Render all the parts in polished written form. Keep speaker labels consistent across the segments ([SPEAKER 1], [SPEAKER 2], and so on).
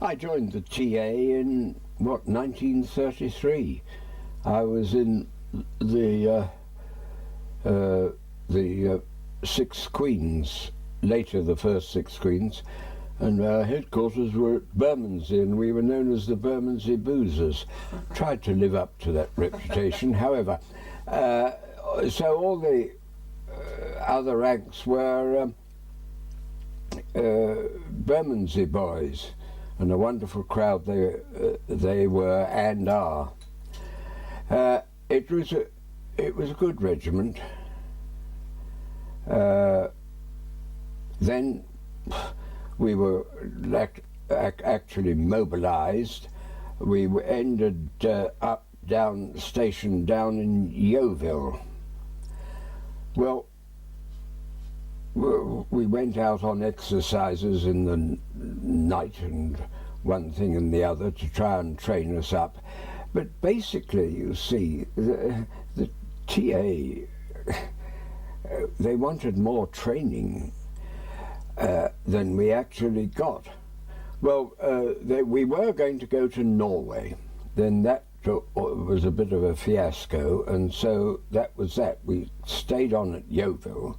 [SPEAKER 1] I joined the TA in, 1933. I was in the 6 Queens, later the first 6 Queens, and our headquarters were at Bermondsey, and we were known as the Bermondsey Boozers. Tried to live up to that reputation, however. So all the other ranks were Bermondsey boys, and a wonderful crowd they were and are. It was a good regiment. Then we were actually mobilised. We ended stationed down in Yeovil. Well, we went out on exercises in the night and one thing and the other to try and train us up. But basically, you see, the TA, they wanted more training than we actually got. Well, we were going to go to Norway. Then that was a bit of a fiasco, and so that was that. We stayed on at Yeovil.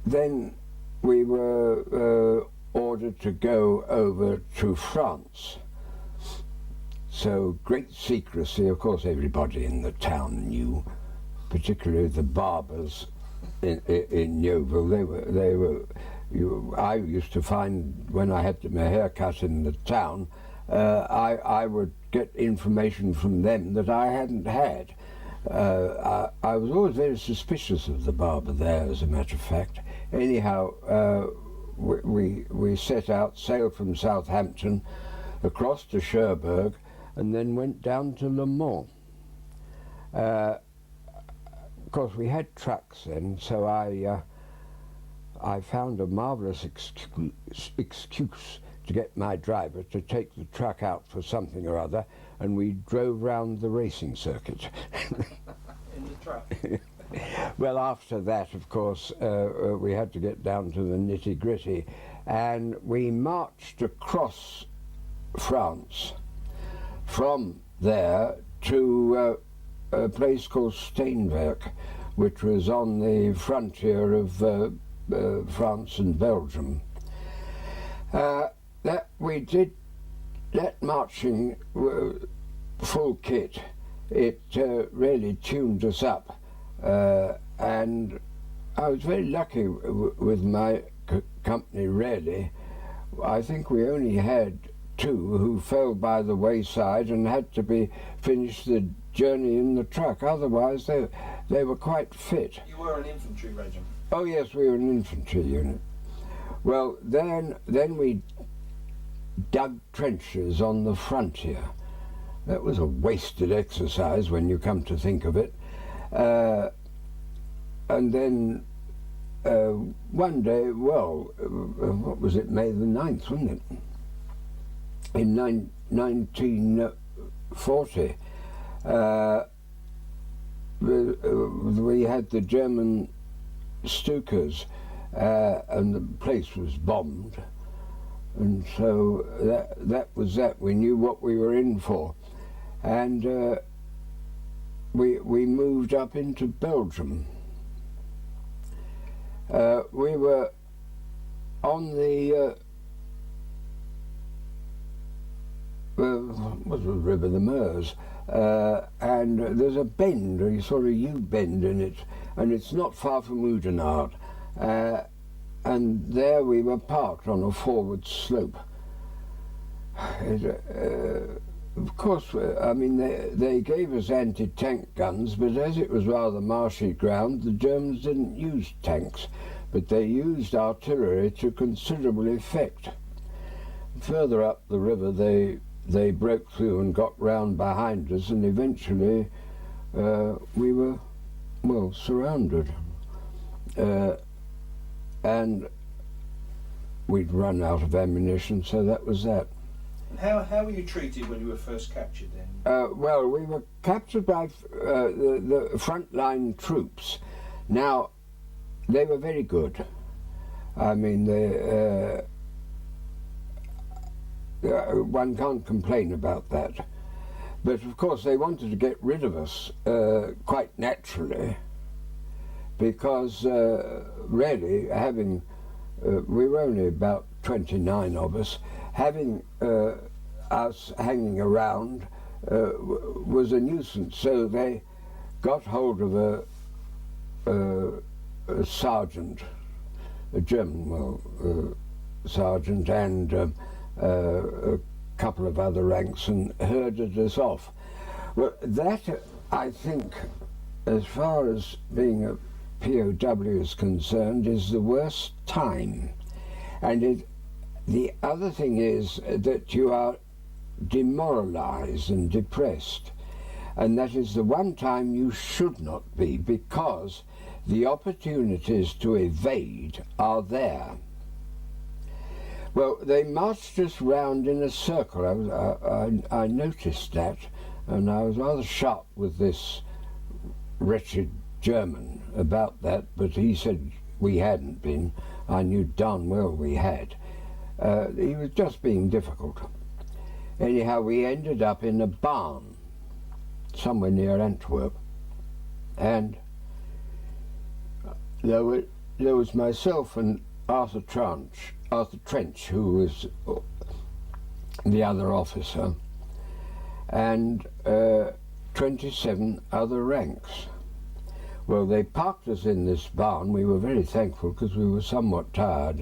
[SPEAKER 1] Then we were ordered to go over to France. So great secrecy. Of course, everybody in the town knew, particularly the barbers in Yeovil. I used to find when I had my hair cut in the town, I would get information from them that I hadn't had. I was always very suspicious of the barber there, as a matter of fact. Anyhow, we set out, sailed from Southampton, across to Cherbourg, and then went down to Le Mans. Of course, we had trucks then, so I found a marvellous excuse to get my driver to take the truck out for something or other, and we drove round the racing circuit.
[SPEAKER 2] In the truck?
[SPEAKER 1] Well, after that, of course, we had to get down to the nitty-gritty, and we marched across France from there to a place called Steenwijk, which was on the frontier of France and Belgium. That we did that marching full kit. It really tuned us up, and I was very lucky with my company, really. I think we only had 2 who fell by the wayside and had to be finished the journey in the truck. Otherwise, they were quite fit.
[SPEAKER 2] You were an infantry regiment?
[SPEAKER 1] Oh yes, we were an infantry unit. Well, then we dug trenches on the frontier. That was a wasted exercise when you come to think of it. And then one day, well, what was it, May the 9th, wasn't it? In 1940, we had the German Stukas, and the place was bombed, and so that was that. We knew what we were in for, and we moved up into Belgium. We were on the what was the river, the Meuse, and there's a bend, a sort of U-bend in it, and it's not far from Oudenaarde, and there we were parked on a forward slope. Of course, I mean, they gave us anti-tank guns, but as it was rather marshy ground, the Germans didn't use tanks, but they used artillery to considerable effect. Further up the river, they broke through and got round behind us, and eventually we were, well, surrounded. And we'd run out of ammunition, so that was that.
[SPEAKER 2] And how were you treated when you were first captured then?
[SPEAKER 1] Well, we were captured by the frontline troops. Now, they were very good. I mean, one can't complain about that. But of course they wanted to get rid of us quite naturally, because really having, we were only about 29 of us, having us hanging around was a nuisance. So they got hold of a sergeant, a German sergeant, and a couple of other ranks, and herded us off. Well, that, I think, as far as being a POW is concerned, is the worst time. And the other thing is that you are demoralized and depressed, and that is the one time you should not be, because the opportunities to evade are there. Well, they marched us round in a circle. I noticed that, and I was rather sharp with this wretched German about that, but he said we hadn't been. I knew darn well we had. He was just being difficult. Anyhow, we ended up in a barn somewhere near Antwerp, and there was myself and Arthur Trench, who was the other officer, and 27 other ranks. Well, they parked us in this barn. We were very thankful because we were somewhat tired.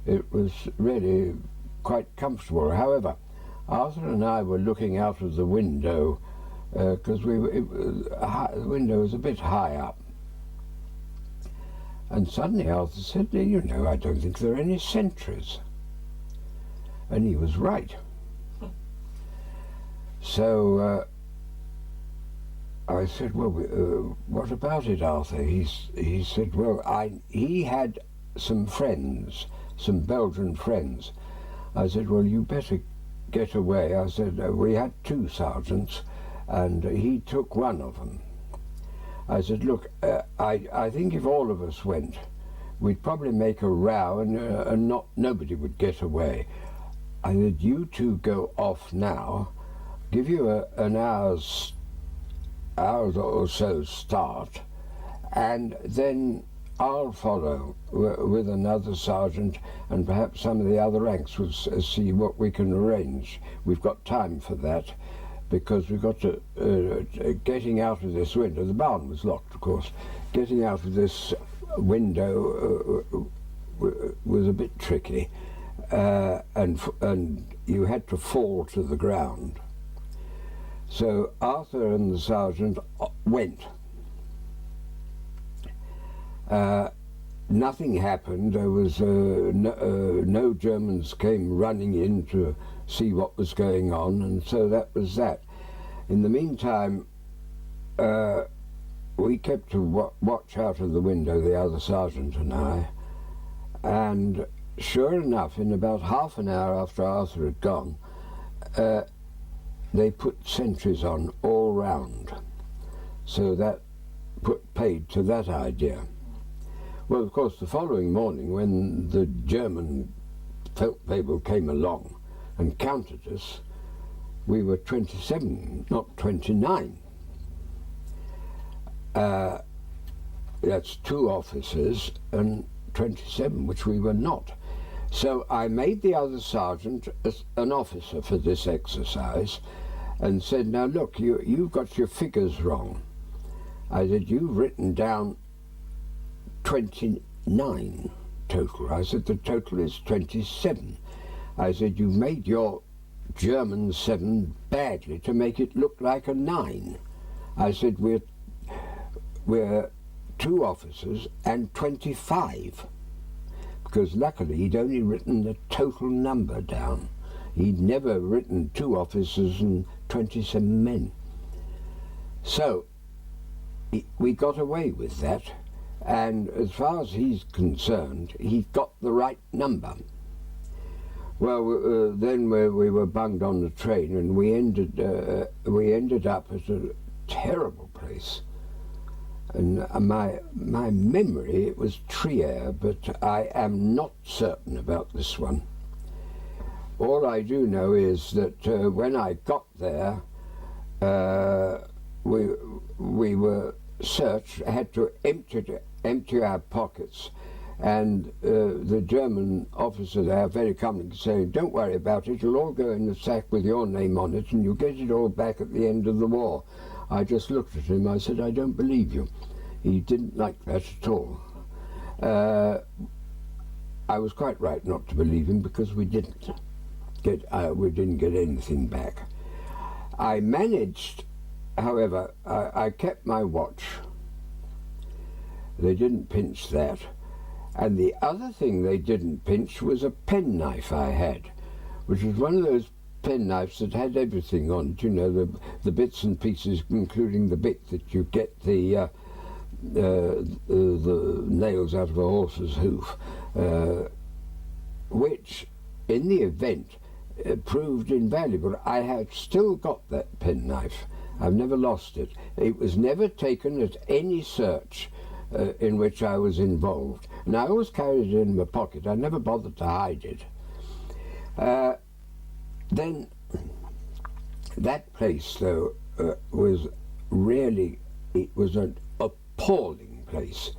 [SPEAKER 1] It was really quite comfortable. However, Arthur and I were looking out of the window because the window was a bit high up. And suddenly Arthur said, "You know, I don't think there are any sentries." And he was right. So I said, "Well, what about it, Arthur?" He said, "Well, he had some friends, some Belgian friends." I said, "Well, you better get away." I said, "We had two sergeants, and he took one of them." I said, "Look, I think if all of us went, we'd probably make a row, and nobody would get away. I said, you two go off now, give you an hour or so start, and then I'll follow with another sergeant, and perhaps some of the other ranks will see what we can arrange. We've got time for that, because we've got to, getting out of this window, the barn was locked, of course, getting out of this window was a bit tricky, and you had to fall to the ground. So Arthur and the sergeant went. Nothing happened. There was no Germans came running in to see what was going on, and so that was that. In the meantime, we kept to watch out of the window, the other sergeant and I, and sure enough, in about half an hour after Arthur had gone, they put sentries on all round, so that paid to that idea. Well, of course, the following morning, when the German Feldwebel came along and counted us, we were 27, not 29. That's two officers and 27, which we were not. So I made the other sergeant an officer for this exercise and said, "Now look, you've got your figures wrong." I said, "You've written down 29 total." I said, "The total is 27. I said, "You've made your German 7 badly to make it look like a 9. I said, we're 2 officers and 25. Because luckily he'd only written the total number down. He'd never written 2 officers and 27 men. So we got away with that, and as far as he's concerned, he got the right number. Well, then we were bunged on the train, and we ended up at a terrible place. And my memory, it was Trier, but I am not certain about this one. all I do know is that when I got there, we were searched, had to empty our pockets, and the German officer there very calmly saying, "Don't worry about it, it'll all go in the sack with your name on it and you'll get it all back at the end of the war." I just looked at him, I said, "I don't believe you." He didn't like that at all. I was quite right not to believe him, because we didn't get anything back. I managed, however, I kept my watch. They didn't pinch that. And the other thing they didn't pinch was a penknife I had, which was one of those penknives that had everything on it, you know, the bits and pieces, including the bit that you get the nails out of a horse's hoof, which, in the event, proved invaluable. I have still got that penknife. I've never lost it. It was never taken at any search in which I was involved, and I always carried it in my pocket. I never bothered to hide it. Then that place, though, was really, it was an appalling place.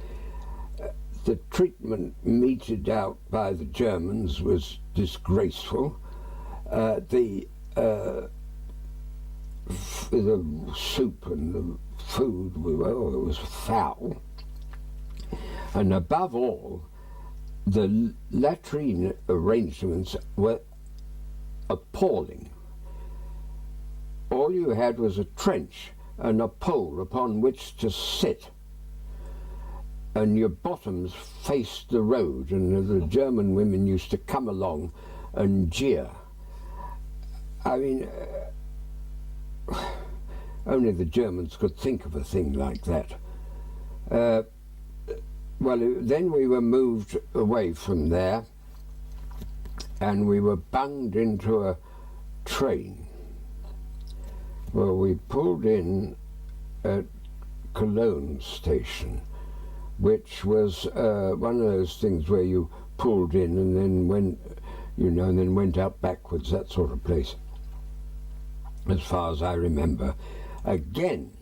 [SPEAKER 1] The treatment meted out by the Germans was disgraceful. The soup and the food, well, it was foul. And above all, the latrine arrangements were appalling. All you had was a trench and a pole upon which to sit, and your bottoms faced the road, and the German women used to come along and jeer. I mean, only the Germans could think of a thing like that. Well, then we were moved away from there, and we were bunged into a train. Well, we pulled in at Cologne station, which was one of those things where you pulled in and then went, you know, and then went out backwards, that sort of place, as far as I remember. Again,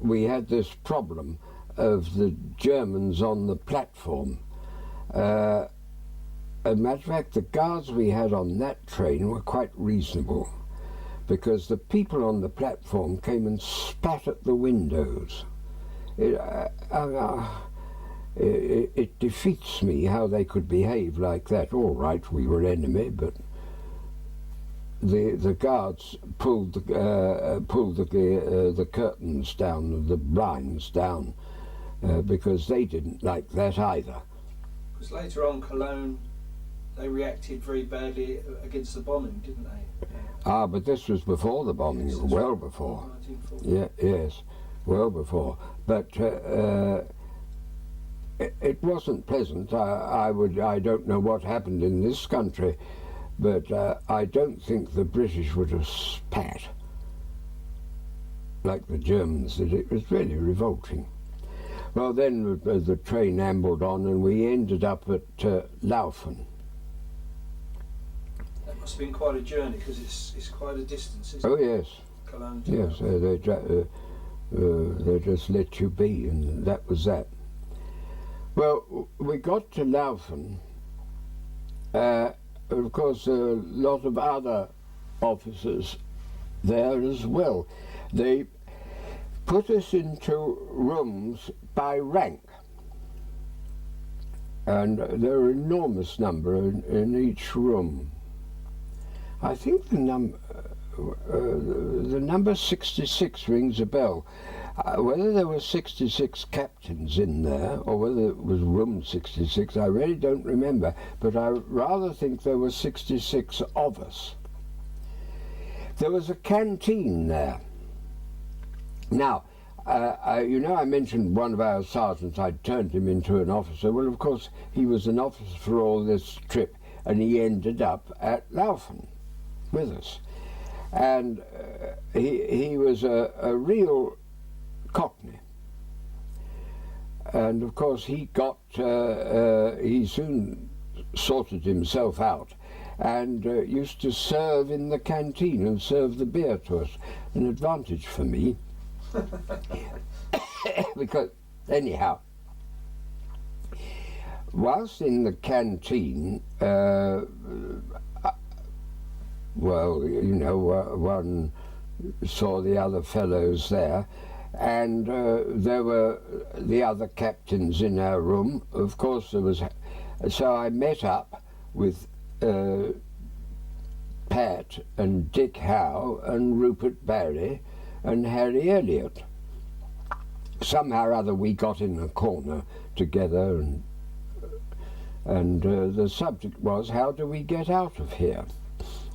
[SPEAKER 1] we had this problem of the Germans on the platform. As a matter of fact, the guards we had on that train were quite reasonable, because the people on the platform came and spat at the windows. It defeats me how they could behave like that. All right, we were enemy, but the guards pulled the curtains down, the blinds down, because they didn't like that either.
[SPEAKER 2] Because later on, Cologne, they reacted very badly against the bombing, didn't they?
[SPEAKER 1] Ah, but this was before the bombing, yes, well right. Before. 1940. Yeah, yes, well before. But it wasn't pleasant. I don't know what happened in this country, but I don't think the British would have spat like the Germans did. It was really revolting. Well, then the train ambled on, and we ended up at Laufen.
[SPEAKER 2] That must have been quite a journey, because it's quite a distance, isn't it?
[SPEAKER 1] Oh yes.
[SPEAKER 2] Cologne to
[SPEAKER 1] yes, they just let you be, and that was that. Well, we got to Laufen. Of course, a lot of other officers there as well. They put us into rooms by rank, and there are an enormous number in each room. I think the number 66 rings a bell. Whether there were 66 captains in there, or whether it was room 66, I really don't remember, but I rather think there were 66 of us. There was a canteen there. Now, you know, I mentioned one of our sergeants, I'd turned him into an officer. Well, of course, he was an officer for all this trip, and he ended up at Laufen with us. And he was a real Cockney. And of course, he soon sorted himself out, and used to serve in the canteen and serve the beer to us. An advantage for me. Because, anyhow, whilst in the canteen, well, you know, one saw the other fellows there, and there were the other captains in our room. Of course, there was. So I met up with Pat and Dick Howe and Rupert Barry and Harry Elliott. Somehow or other we got in a corner together, and the subject was, how do we get out of here?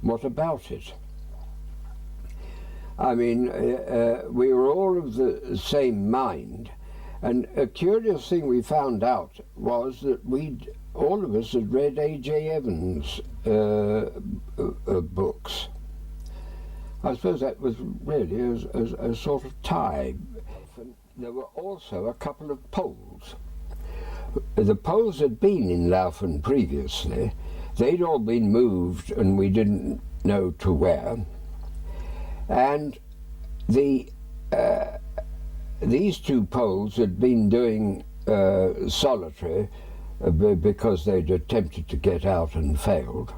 [SPEAKER 1] What about it? I mean, we were all of the same mind, and a curious thing we found out was that all of us had read A.J. Evans' books. I suppose that was really a sort of tie. There were also a couple of Poles. The Poles had been in Laufen previously. They'd all been moved, and we didn't know to where. And these two Poles had been doing solitary because they'd attempted to get out and failed.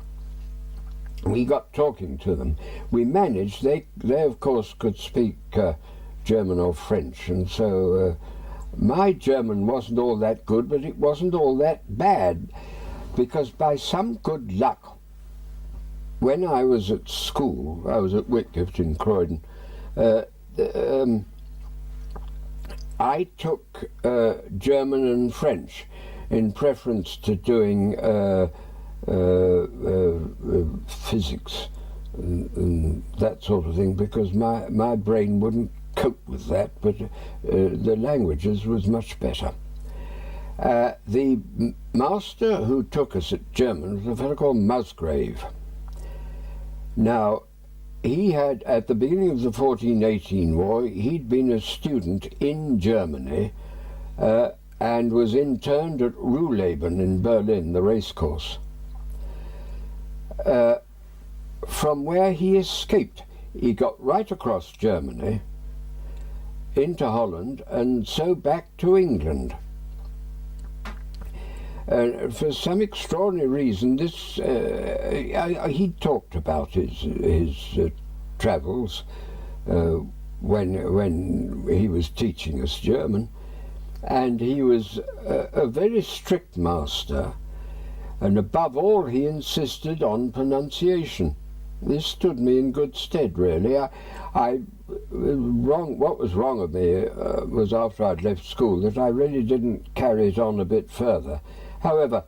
[SPEAKER 1] We got talking to them. We managed, they of course could speak German or French, and so my German wasn't all that good, but it wasn't all that bad, because by some good luck, when I was at school, I was at Whitgift in Croydon, I took German and French in preference to doing physics and that sort of thing, because my brain wouldn't cope with that, but the languages was much better. The master who took us at German was a fellow called Musgrave. Now, he had, at the beginning of the 1418 war, he'd been a student in Germany and was interned at Ruhleben in Berlin, the racecourse. From where he escaped, he got right across Germany into Holland and so back to England. And for some extraordinary reason, this he talked about his travels when he was teaching us German, and he was a very strict master, and above all he insisted on pronunciation. This stood me in good stead, really. What was wrong with me was after I'd left school that I really didn't carry it on a bit further. However,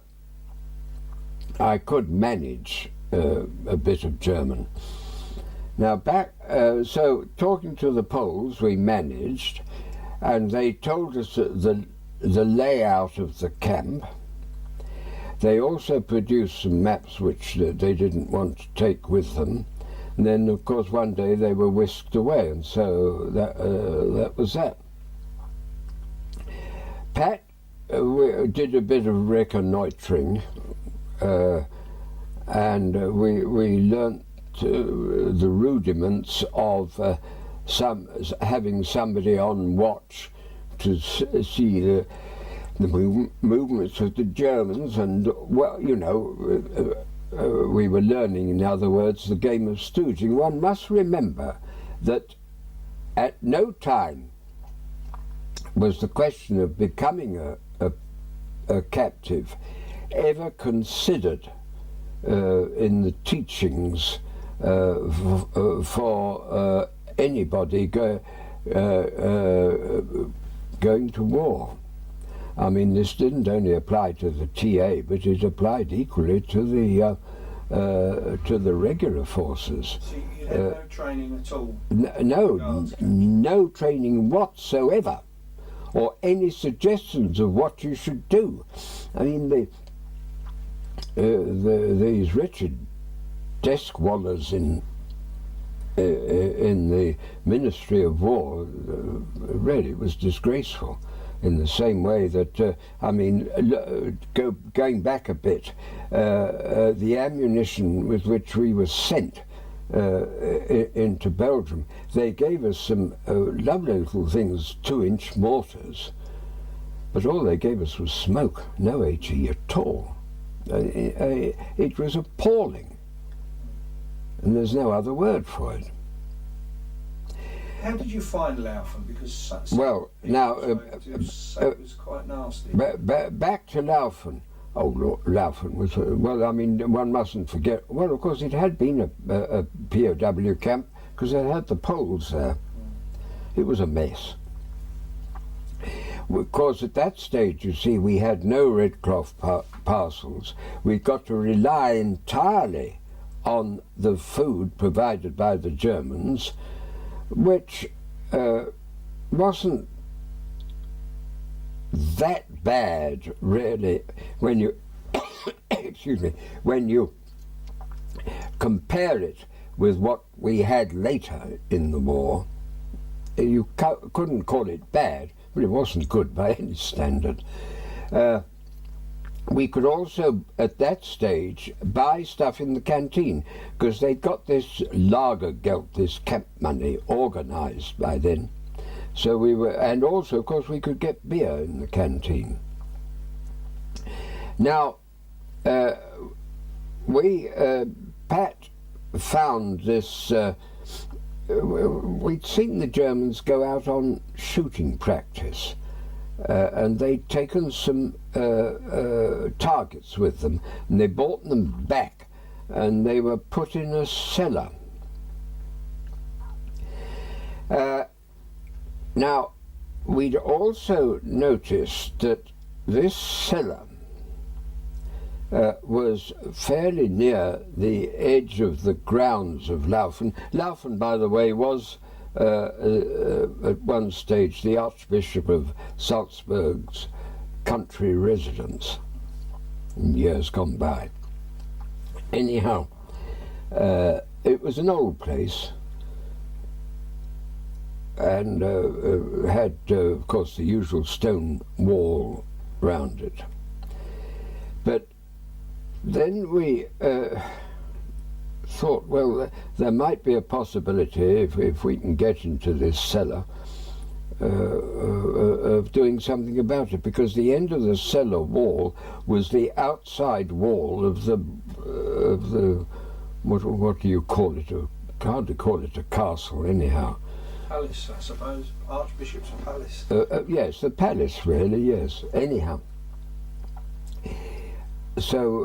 [SPEAKER 1] I could manage a bit of German. Now so talking to the Poles, we managed, and they told us the layout of the camp. They also produced some maps which they didn't want to take with them. And then, of course, one day they were whisked away, and so that was that. Pat we did a bit of reconnoitring, and we learnt the rudiments of having somebody on watch to see the movements of the Germans, and, well, you know, we were learning, in other words, the game of stooging. One must remember that at no time was the question of becoming a captive ever considered in the teachings for anybody going to war. I mean, this didn't only apply to the TA, but it applied equally to the regular forces.
[SPEAKER 2] So you had no training at all?
[SPEAKER 1] No training whatsoever, or any suggestions of what you should do. I mean, these wretched desk wallers in the Ministry of War, really, it was disgraceful. in the same way that, going back a bit, the ammunition with which we were sent into Belgium, they gave us some lovely little things, 2-inch mortars, but all they gave us was smoke, no HE at all. It was appalling, and there's no other word for it.
[SPEAKER 2] How did you find Laufen? Because
[SPEAKER 1] well, now
[SPEAKER 2] it was quite nasty.
[SPEAKER 1] Back to Laufen. Oh, Laufen was one mustn't forget. Well, of course, it had been a POW camp because it had the Poles there. It was a mess. Of course, at that stage, you see, we had no Red Cross parcels. We got to rely entirely on the food provided by the Germans, which wasn't that bad, really, when you excuse me, when you compare it with what we had later in the war. You couldn't call it bad, but it wasn't good by any standard. We could also, at that stage, buy stuff in the canteen, because they'd got this Lagergeld, this camp money, organised by then. So we were, and also, of course, we could get beer in the canteen. Now, Pat found this, we'd seen the Germans go out on shooting practice, and they'd taken some targets with them, and they brought them back, and they were put in a cellar. Now, we'd also noticed that this cellar was fairly near the edge of the grounds of Laufen. Laufen, by the way, was at one stage the Archbishop of Salzburg's country residence in years gone by. Anyhow, it was an old place, and had, of course, the usual stone wall round it. But then we thought, well, there might be a possibility, if we can get into this cellar, of doing something about it, because the end of the cellar wall was the outside wall of the what do you call it? Hard to call it a castle, anyhow.
[SPEAKER 2] Palace, I suppose. Archbishop's palace.
[SPEAKER 1] Yes, the palace, really, yes. Anyhow. So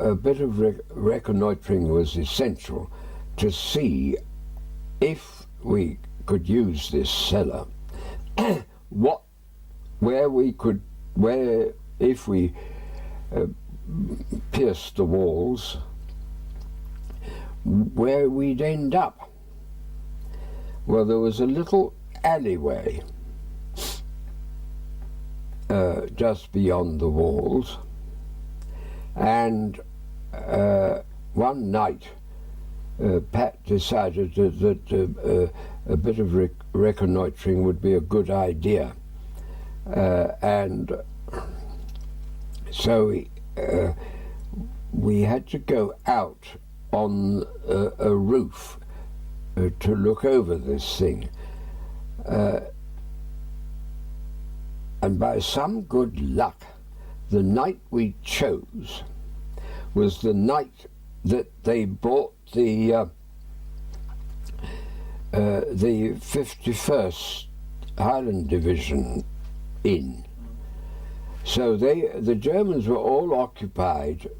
[SPEAKER 1] a bit of reconnoitring was essential to see if we could use this cellar, if we pierced the walls, where we'd end up. Well, there was a little alleyway just beyond the walls, and one night Pat decided that a bit of reconnoitring would be a good idea, and so we had to go out on a roof to look over this thing, and by some good luck, the night we chose was the night that they brought the 51st Highland Division in. So the Germans were all occupied,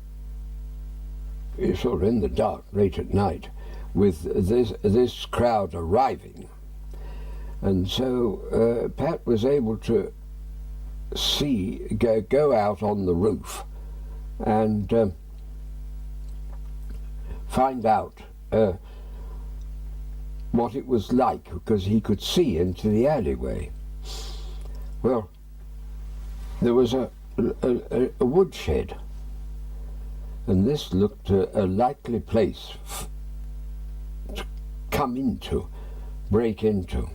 [SPEAKER 1] sort of in the dark, late at night, with this crowd arriving. And so Pat was able to go out on the roof and find out what it was like, because he could see into the alleyway. Well, there was a woodshed, and this looked a likely place to come into, break into.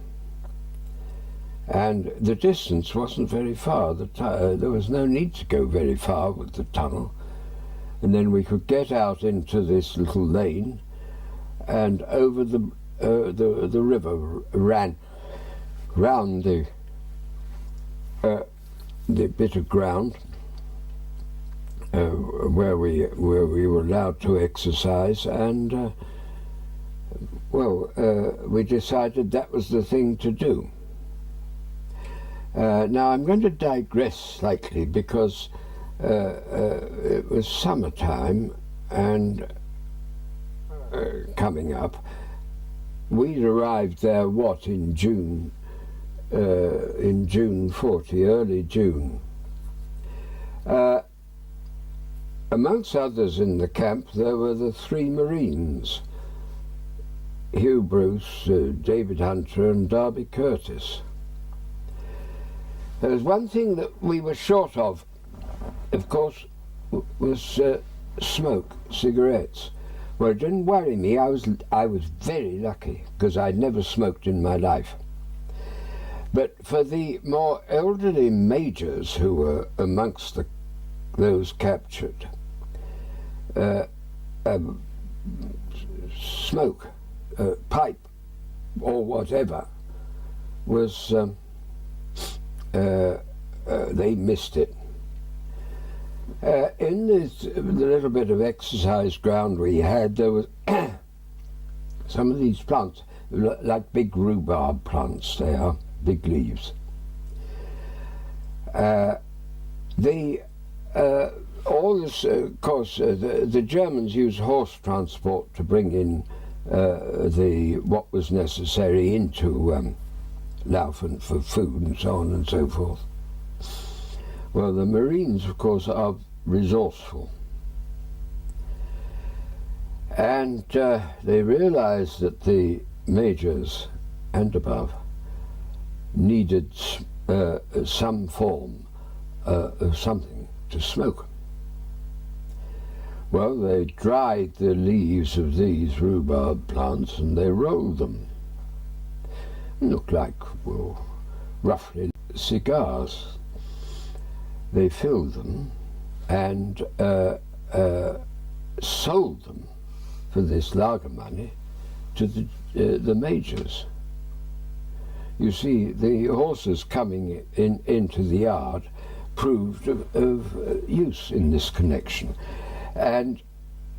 [SPEAKER 1] And the distance wasn't very far. There was no need to go very far with the tunnel. And then we could get out into this little lane, and over the river ran round the bit of ground where we were allowed to exercise, and we decided that was the thing to do. Now I'm going to digress slightly, because it was summertime and coming up. We'd arrived there, in June 40, early June. Amongst others in the camp, there were the 3 Marines, Hugh Bruce, David Hunter and Darby Curtis. There was one thing that we were short of course, was smoke, cigarettes. Well, it didn't worry me. I was very lucky, because I'd never smoked in my life. But for the more elderly majors who were amongst those captured, smoke, pipe, or whatever, was they missed it. In the little bit of exercise ground we had, there was some of these plants, like big rhubarb plants. They are big leaves. All this, of course, the Germans used horse transport to bring in what was necessary into Laufen for food and so on and so forth. Well, the Marines, of course, are resourceful. And they realized that the majors and above needed some form of something to smoke. Well, they dried the leaves of these rhubarb plants and they rolled them. Looked like, well, roughly cigars. They filled them and sold them for this lager money to the majors. You see, the horses coming into the yard proved of use in this connection. And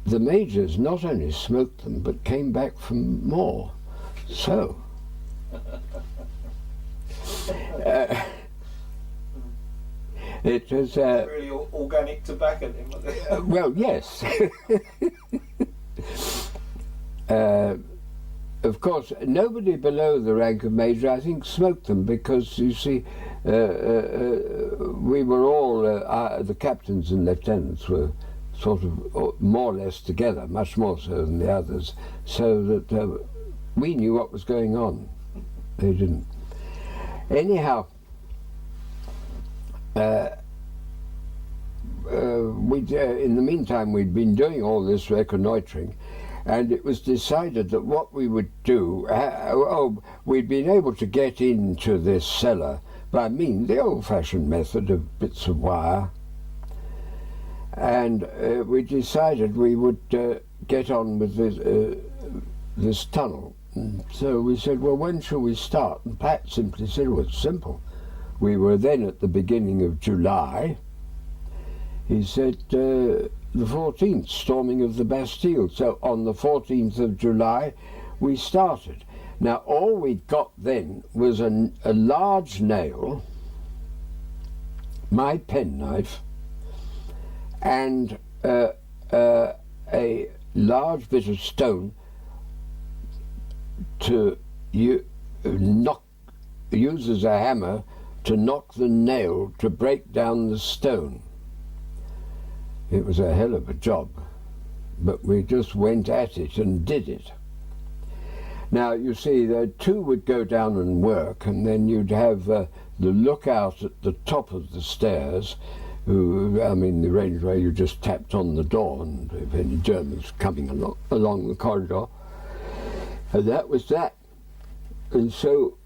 [SPEAKER 1] the majors not only smoked them, but came back for more. So, it was...
[SPEAKER 2] really organic tobacco then, wasn't it?
[SPEAKER 1] Well, yes. Of course, nobody below the rank of major, I think, smoked them, because, you see, we were all, the captains and lieutenants were sort of more or less together, much more so than the others, so that we knew what was going on. They didn't. Anyhow, in the meantime, we'd been doing all this reconnoitring, and it was decided that what we would do, we'd been able to get into this cellar by the old-fashioned method of bits of wire, and we decided we would get on with this tunnel. And so we said, well, when shall we start? And Pat simply said, well, it's simple. We were then at the beginning of July. He said, the 14th, storming of the Bastille. So on the 14th of July, we started. Now, all we'd got then was a large nail, my penknife, and a large bit of stone to use as a hammer to knock the nail to break down the stone. It was a hell of a job, but we just went at it and did it. Now, you see, the two would go down and work, and then you'd have the lookout at the top of the stairs, who, the range where you just tapped on the door, and if any Germans coming along the corridor, and that was that. And so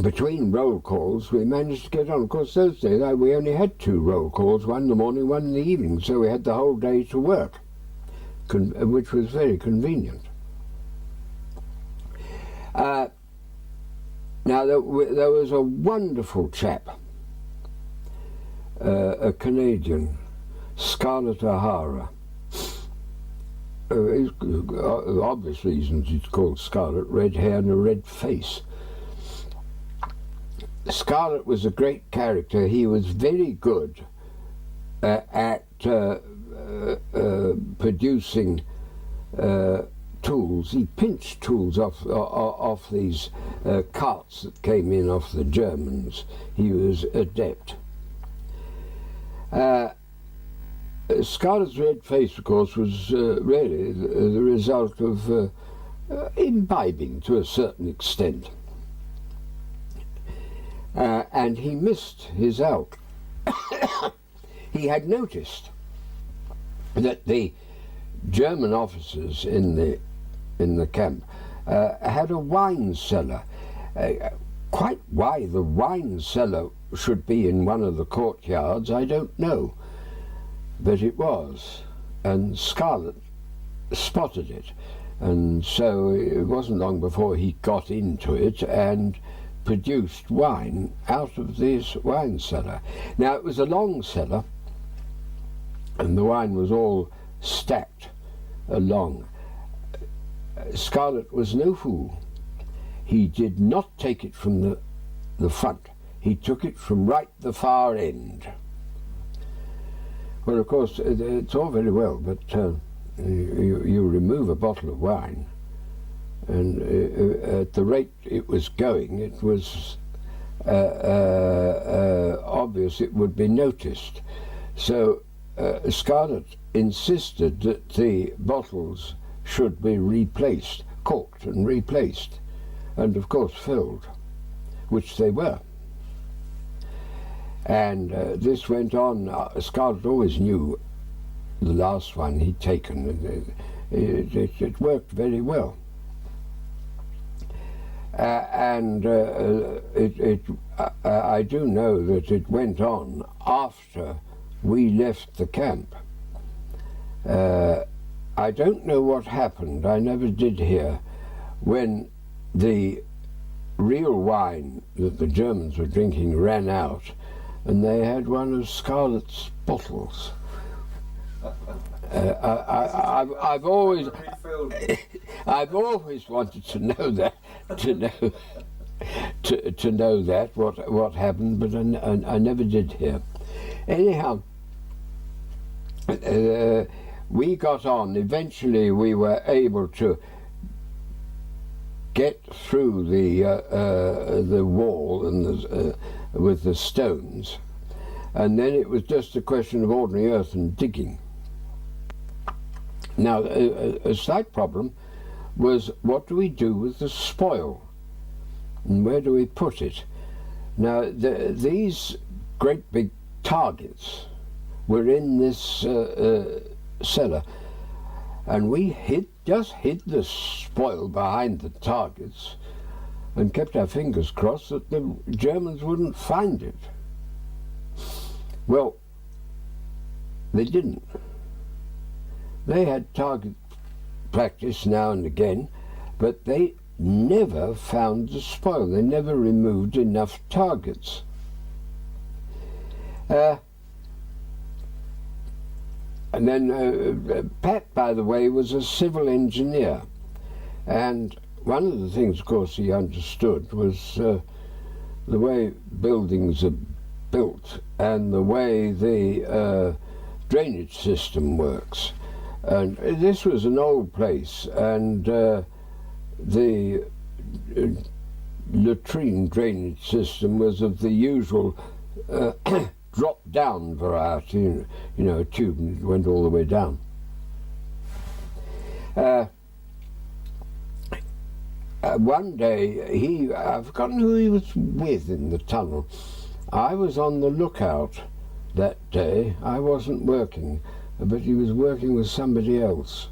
[SPEAKER 1] between roll calls, we managed to get on. Of course, those days we only had 2 roll calls, one in the morning, one in the evening, so we had the whole day to work, which was very convenient. Now, there was a wonderful chap, a Canadian, Scarlett O'Hara. Obvious reasons it's called Scarlett, red hair and a red face. Scarlett was a great character. He was very good at producing tools. He pinched tools off these carts that came in off the Germans. He was adept. Scarlett's red face, of course, was really the result of imbibing to a certain extent. And he missed his out. He had noticed that the German officers in the camp had a wine cellar. Quite why the wine cellar should be in one of the courtyards, I don't know, but it was, and Scarlett spotted it, and so it wasn't long before he got into it and produced wine out of this wine cellar. Now, it was a long cellar, and the wine was all stacked along. Scarlett was no fool. He did not take it from the front. He took it from right the far end. Well, of course, it's all very well, but you remove a bottle of wine, and at the rate it was going, it was obvious it would be noticed. So Scarlett insisted that the bottles should be replaced, corked and replaced, and of course filled, which they were. And this went on. Scarlett always knew the last one he'd taken. It worked very well. And I do know that it went on after we left the camp. I don't know what happened. I never did hear when the real wine that the Germans were drinking ran out, and they had one of Scarlett's bottles. I've always wanted to know that, to know that what happened, but I never did hear. Anyhow, we got on. Eventually, we were able to get through the wall and with the stones, and then it was just a question of ordinary earth and digging. Now, a slight problem was, what do we do with the spoil, and where do we put it? Now, these great big targets were in this cellar, and we just hid the spoil behind the targets and kept our fingers crossed that the Germans wouldn't find it. Well, they didn't. They had target practice now and again, but they never found the spoil. They never removed enough targets. And then Pat, by the way, was a civil engineer, and one of the things, of course, he understood was the way buildings are built and the way the drainage system works. And this was an old place, and the latrine drainage system was of the usual drop-down variety, you know, a tube and it went all the way down. One day, I've forgotten who he was with in the tunnel. I was on the lookout that day. I wasn't working, but he was working with somebody else.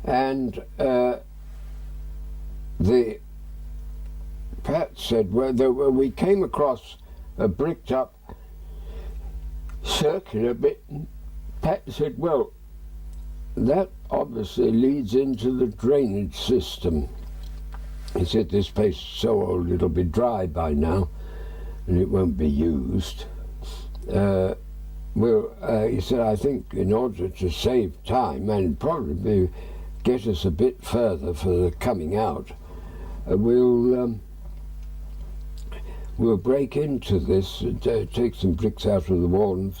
[SPEAKER 1] And the Pat said, well, we came across a bricked up circular bit, and Pat said, well, that obviously leads into the drainage system. He said, this place is so old it'll be dry by now and it won't be used. He said, I think in order to save time and probably get us a bit further for the coming out, we'll break into this, take some bricks out of the wall and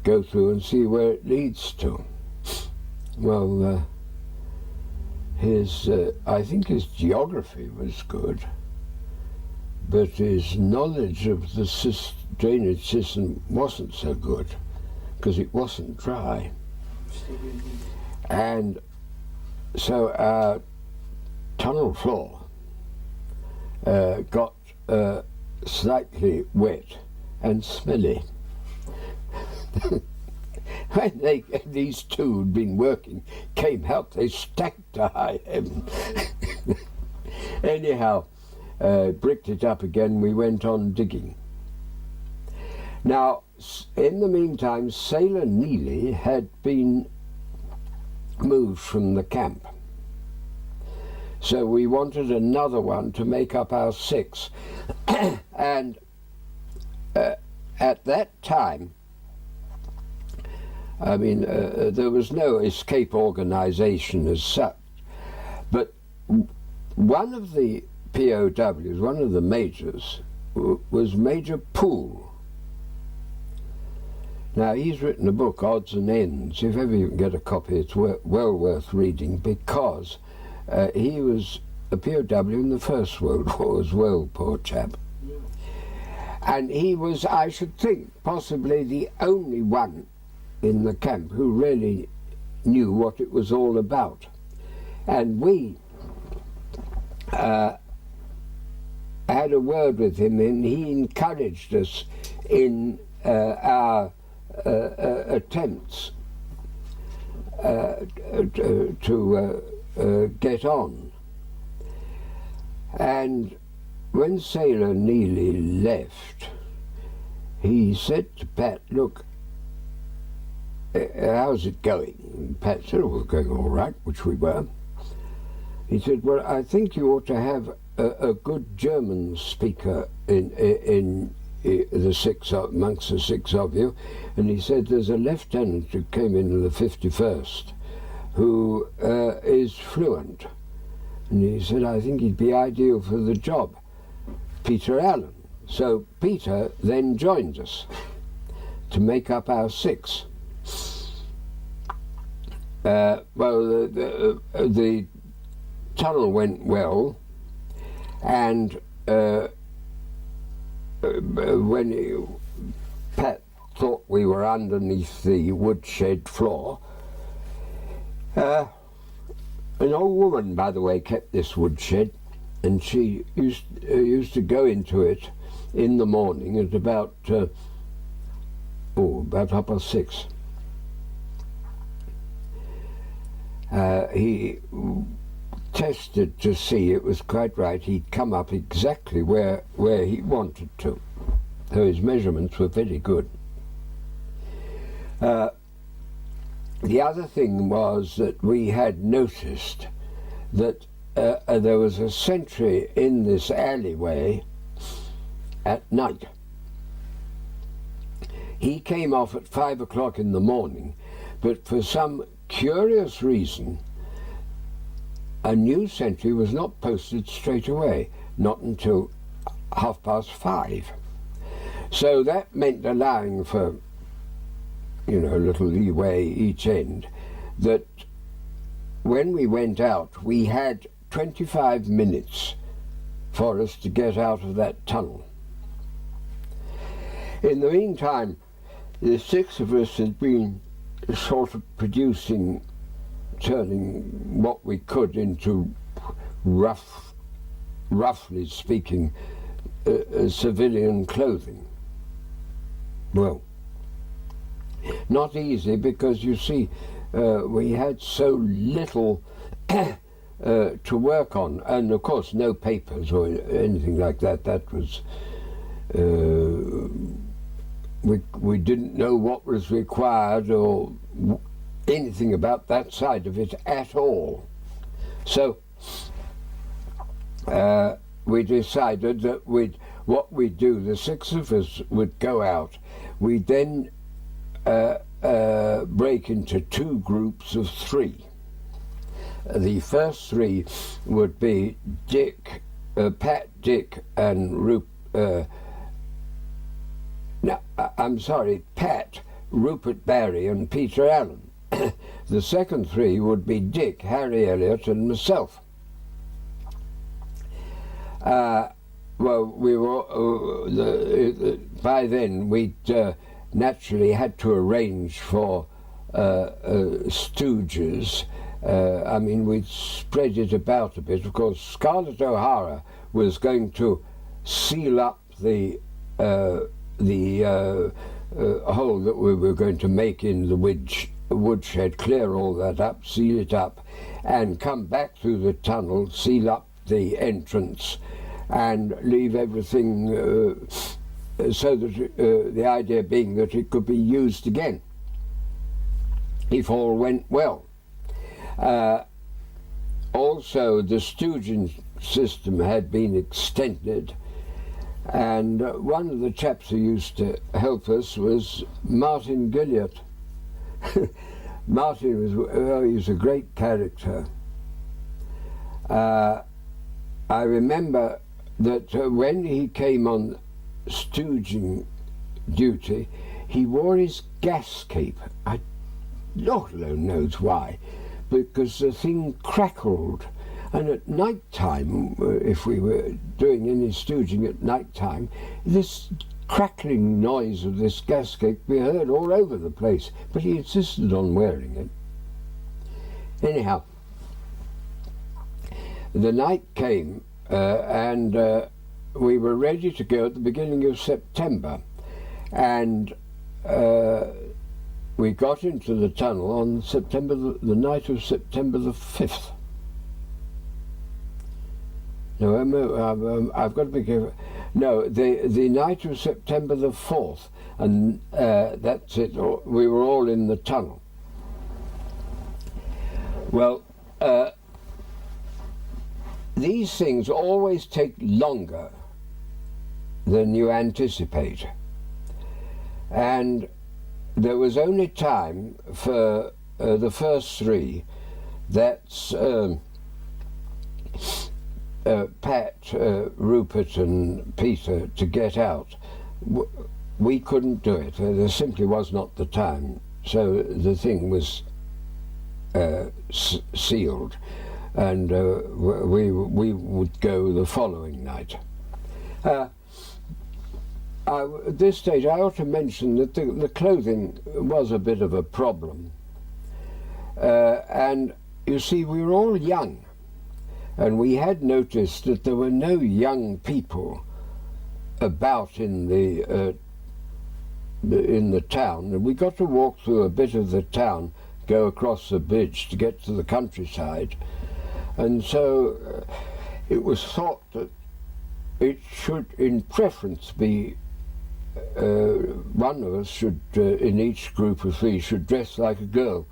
[SPEAKER 1] go through and see where it leads to. Well, I think his geography was good, but his knowledge of the drainage system wasn't so good because it wasn't dry. And so our tunnel floor got slightly wet and smelly. When these two who'd been working came out, they stank to high heaven. Anyhow, bricked it up again, we went on digging. Now, in the meantime, Sailor Neely had been moved from the camp. So we wanted another one to make up our 6. And at that time, I mean, there was no escape organization as such, but one of the POWs, one of the majors, was Major Poole. Now, he's written a book, Odds and Ends. If ever you can get a copy, it's well worth reading, because he was a POW in the First World War as well, poor chap. And he was, I should think, possibly the only one in the camp who really knew what it was all about. And we had a word with him, and he encouraged us in our attempts to get on. And when Sailor Neely left, he said to Pat, look, how's it going? And Pat said, oh, we're going all right, which we were. He said, well, I think you ought to have a good German speaker in the 6 amongst the 6 of you. And he said, there's a lieutenant who came in the 51st who is fluent. And he said, I think he'd be ideal for the job, Peter Allen. So Peter then joined us to make up our 6. Well, the tunnel went well, and when Pat thought we were underneath the woodshed floor, an old woman, by the way, kept this woodshed, and she used to go into it in the morning at about 6:30. He tested to see it was quite right. He'd come up exactly where he wanted to. So his measurements were very good. The other thing was that we had noticed that there was a sentry in this alleyway at night. He came off at 5 o'clock in the morning, but for some curious reason, a new sentry was not posted straight away, not until 5:30. So that meant allowing for, a little leeway each end, that when we went out, we had 25 minutes for us to get out of that tunnel. In the meantime, the 6 of us had been sort of turning what we could into roughly speaking, civilian clothing. Well, not easy, because you see, we had so little to work on, and of course no papers or anything like that. That was we didn't know what was required or anything about that side of it at all. So we decided that what we'd do, the 6 of us would go out. We'd then break into 2 groups of 3. The first 3 would be Pat, Dick, and Pat, Rupert Barry, and Peter Allen. The second 3 would be Dick, Harry Elliott, and myself. Well, we were by then we'd naturally had to arrange for stooges. I mean, we'd spread it about a bit. Of course, Scarlett O'Hara was going to seal up the hole that we were going to make in the woodshed, clear all that up, seal it up, and come back through the tunnel, seal up the entrance, and leave everything so that the idea being that it could be used again if all went well. Also, the stooging system had been extended, and one of the chaps who used to help us was Martin Gilliott. Martin was, he was a great character. I remember that when he came on stooging duty, he wore his gas cape. Lord alone knows why, because the thing crackled. And at night time, if we were doing any stooging at night time, this crackling noise of this gas cape we heard all over the place. But he insisted on wearing it. Anyhow, the night came, and we were ready to go at the beginning of September, and we got into the tunnel on the night of September the 5th. No, I've got to be careful. No, the night of September the 4th, and that's it. We were all in the tunnel. Well, these things always take longer than you anticipate, and there was only time for the first 3. That's Pat, Rupert, and Peter to get out. We couldn't do it. There simply was not the time. So the thing was sealed, and we would go the following night. At this stage, I ought to mention that the clothing was a bit of a problem. And you see, we were all young, and we had noticed that there were no young people about in the town, and we got to walk through a bit of the town, go across the bridge to get to the countryside, and so it was thought that it should, in preference, be one of us should, in each group of 3, should dress like a girl,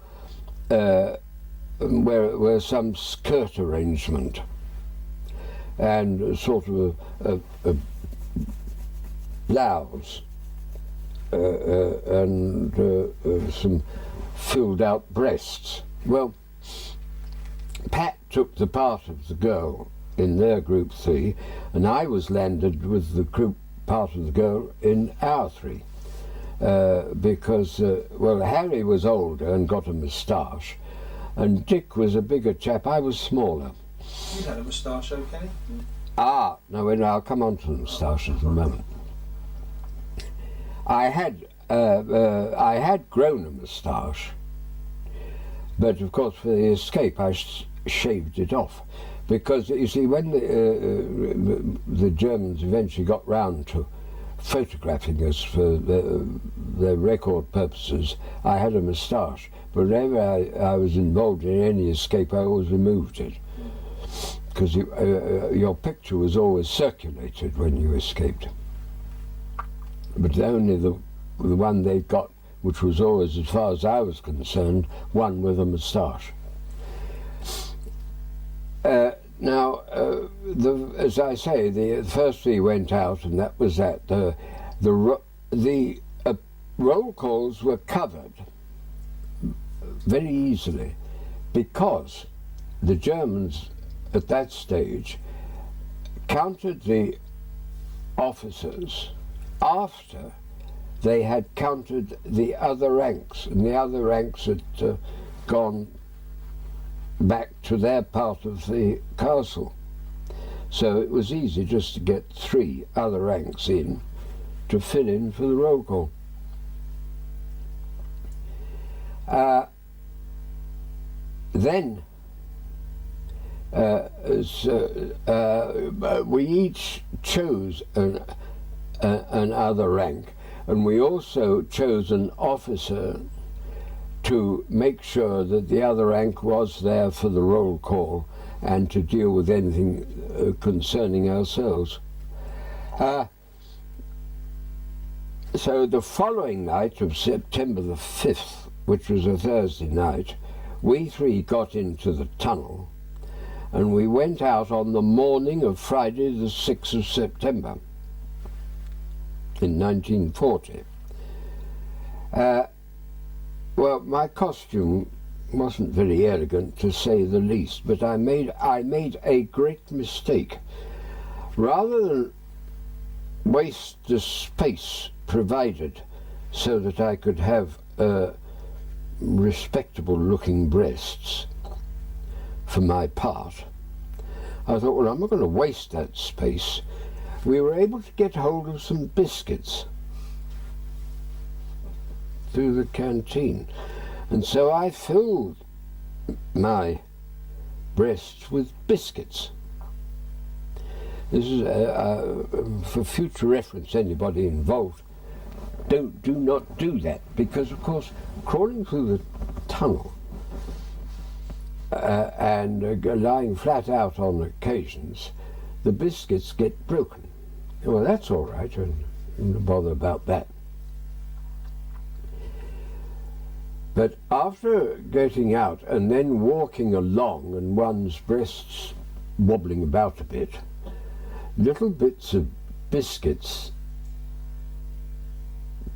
[SPEAKER 1] wear some skirt arrangement, and sort of a blouse, and some filled out breasts. Well, Pat took the part of the girl in their group 3, and I was landed with the group part of the girl in our 3, because well, Harry was older and got a moustache, and Dick was a bigger chap. I was smaller.
[SPEAKER 2] You had a moustache, okay?
[SPEAKER 1] No, I'll come on to the moustache in a moment. I had grown a moustache, but of course for the escape I shaved it off, because you see, when the Germans eventually got round to photographing us for their record purposes, I had a moustache. But whenever I was involved in any escape, I always removed it. because your picture was always circulated when you escaped. But only the one they got, which was always, as far as I was concerned, one with a moustache. Now, as I say, the first three went out, and that was that. The roll calls were covered very easily because the Germans at that stage counted the officers after they had counted the other ranks, and the other ranks had gone back to their part of the castle. So it was easy just to get 3 other ranks in to fill in for the roll call. Then we each chose another rank, and we also chose an officer to make sure that the other rank was there for the roll call and to deal with anything concerning ourselves. So the following night of September the 5th, which was a Thursday night, we 3 got into the tunnel, and we went out on the morning of Friday the 6th of September in 1940. Well, my costume wasn't very elegant, to say the least, but I made a great mistake. Rather than waste the space provided so that I could have respectable looking breasts for my part, I thought, well, I'm not going to waste that space. We were able to get hold of some biscuits through the canteen, and so I filled my breasts with biscuits. This is for future reference, anybody involved, do not do that, because of course crawling through the tunnel and lying flat out on occasions, the biscuits get broken. Well, that's all right, I don't bother about that. But after getting out and then walking along and one's breasts wobbling about a bit, little bits of biscuits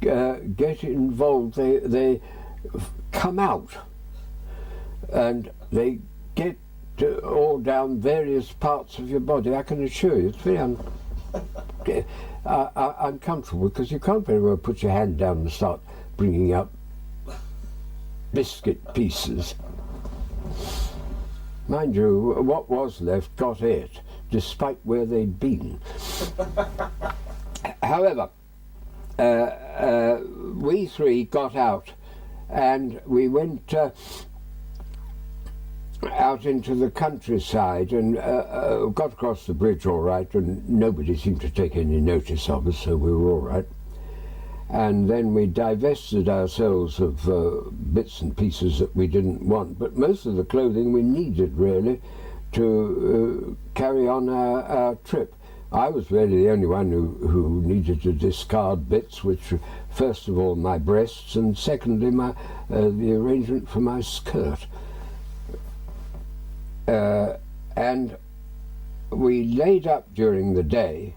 [SPEAKER 1] get involved. They come out and they get all down various parts of your body. I can assure you, it's very uncomfortable, because you can't very well put your hand down and start bringing up biscuit pieces. Mind you, what was left got it, despite where they'd been. However, we 3 got out, and we went out into the countryside and got across the bridge all right, and nobody seemed to take any notice of us, so we were all right. And then we divested ourselves of bits and pieces that we didn't want, but most of the clothing we needed, really, to carry on our trip. I was really the only one who needed to discard bits, which, first of all, my breasts, and secondly, the arrangement for my skirt. And we laid up during the day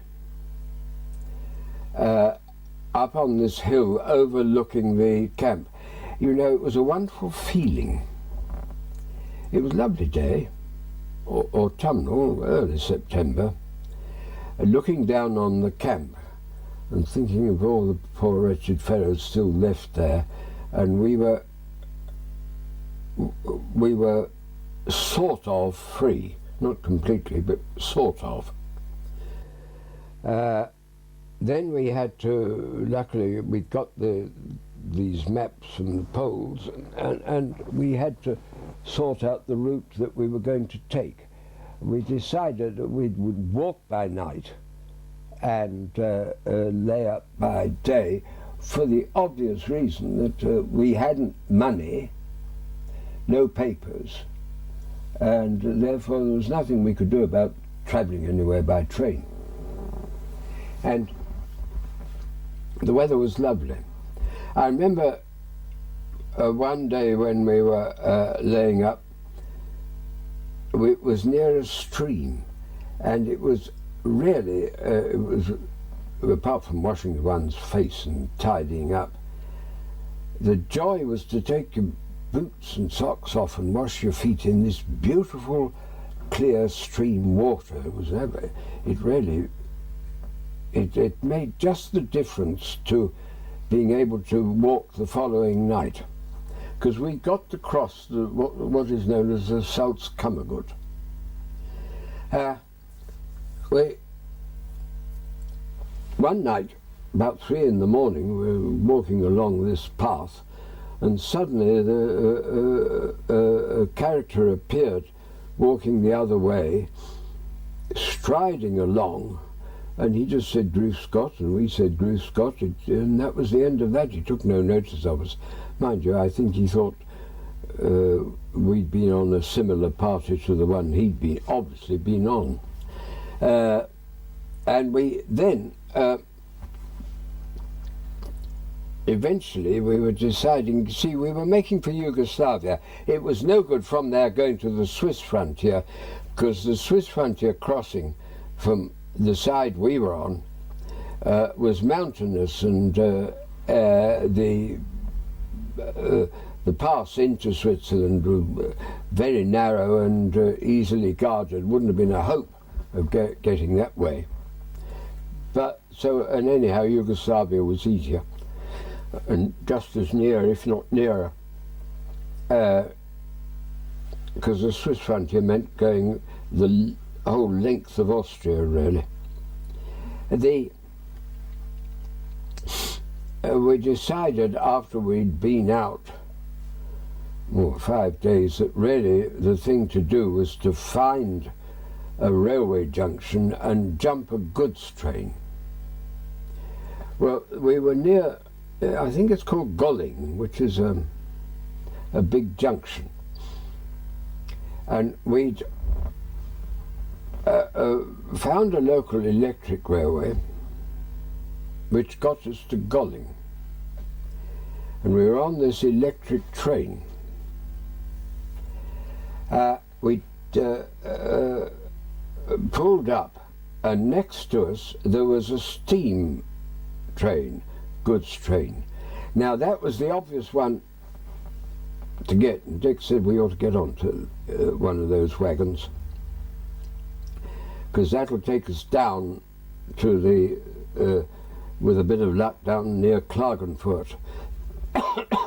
[SPEAKER 1] up on this hill overlooking the camp. You know, it was a wonderful feeling. It was a lovely day, autumnal, early September, looking down on the camp and thinking of all the poor wretched fellows still left there, and we were sort of free, not completely, but sort of. Then we had to, luckily we got these maps from the poles, and we had to sort out the route that we were going to take. We decided that we would walk by night and lay up by day, for the obvious reason that we hadn't money, no papers, and therefore there was nothing we could do about travelling anywhere by train. And the weather was lovely. I remember one day when we were laying up, it was near a stream, and it was really, it was, apart from washing one's face and tidying up, the joy was to take your boots and socks off and wash your feet in this beautiful clear stream water. It made just the difference to being able to walk the following night, because we got to cross what is known as the Salzkammergut. One night, about 3 in the morning, we were walking along this path, and suddenly a character appeared walking the other way, striding along, and he just said "Grüß Gott," and we said "Grüß Gott," and that was the end of that. He took no notice of us. Mind you, I think he thought we'd been on a similar party to the one he'd obviously been on. And we then, eventually we were deciding, see, we were making for Yugoslavia. It was no good from there going to the Swiss frontier, because the Swiss frontier crossing from the side we were on was mountainous, and the pass into Switzerland was very narrow and easily guarded. Wouldn't have been a hope of getting that way. But so, and anyhow, Yugoslavia was easier and just as near, if not nearer, because the Swiss frontier meant going the whole length of Austria, really. We decided after we'd been out 5 days that really the thing to do was to find a railway junction and jump a goods train. Well, we were near, I think it's called Golling, which is a big junction, and we'd found a local electric railway which got us to Golling, and we were on this electric train. We pulled up, and next to us there was a steam train, goods train. Now that was the obvious one to get, and Dick said we ought to get onto one of those wagons, because that'll take us down to the, with a bit of luck, down near Klagenfurt,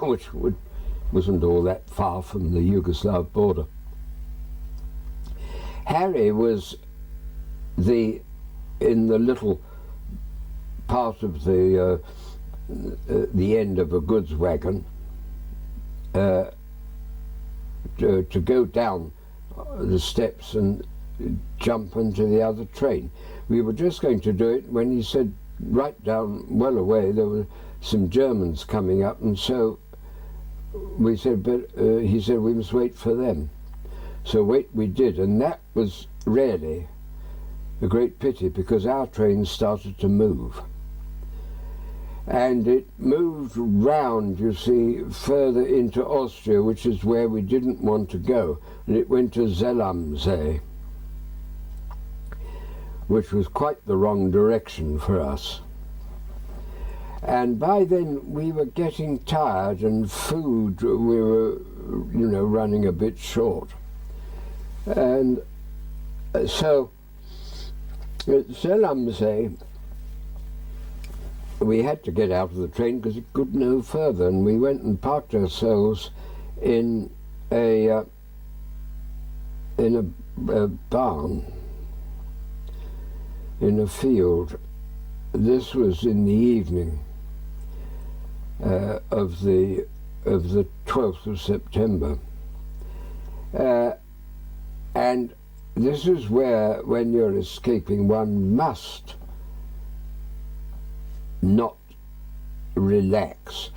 [SPEAKER 1] which wasn't all that far from the Yugoslav border. Harry was in the little part of the end of a goods wagon to go down the steps and jump into the other train. We were just going to do it when he said, right down well away, there were some Germans coming up, and so we said, but he said we must wait for them. So wait we did, and that was really a great pity, because our train started to move. And it moved round, you see, further into Austria, which is where we didn't want to go. And it went to Zellamsee, which was quite the wrong direction for us. And by then we were getting tired, and food, we were, running a bit short. And so at Zellamsee, we had to get out of the train because it could no further, and we went and parked ourselves in a barn in a field. This was in the evening of the 12th of September, and this is where, when you're escaping, one must not relax,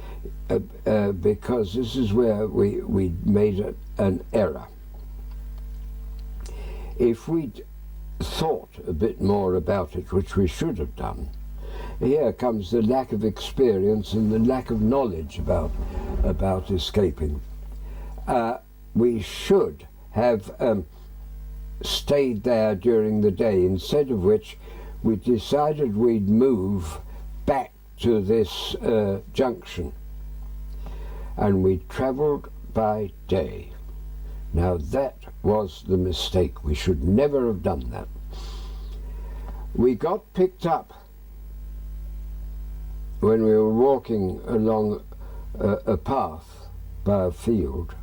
[SPEAKER 1] because this is where we made an error. if we'd thought a bit more about it, which we should have done, here comes the lack of experience and the lack of knowledge about escaping. We should have stayed there during the day, instead of which we decided we'd move back to this junction, and we travelled by day. Now that was the mistake. We should never have done that. We got picked up when we were walking along a path by a field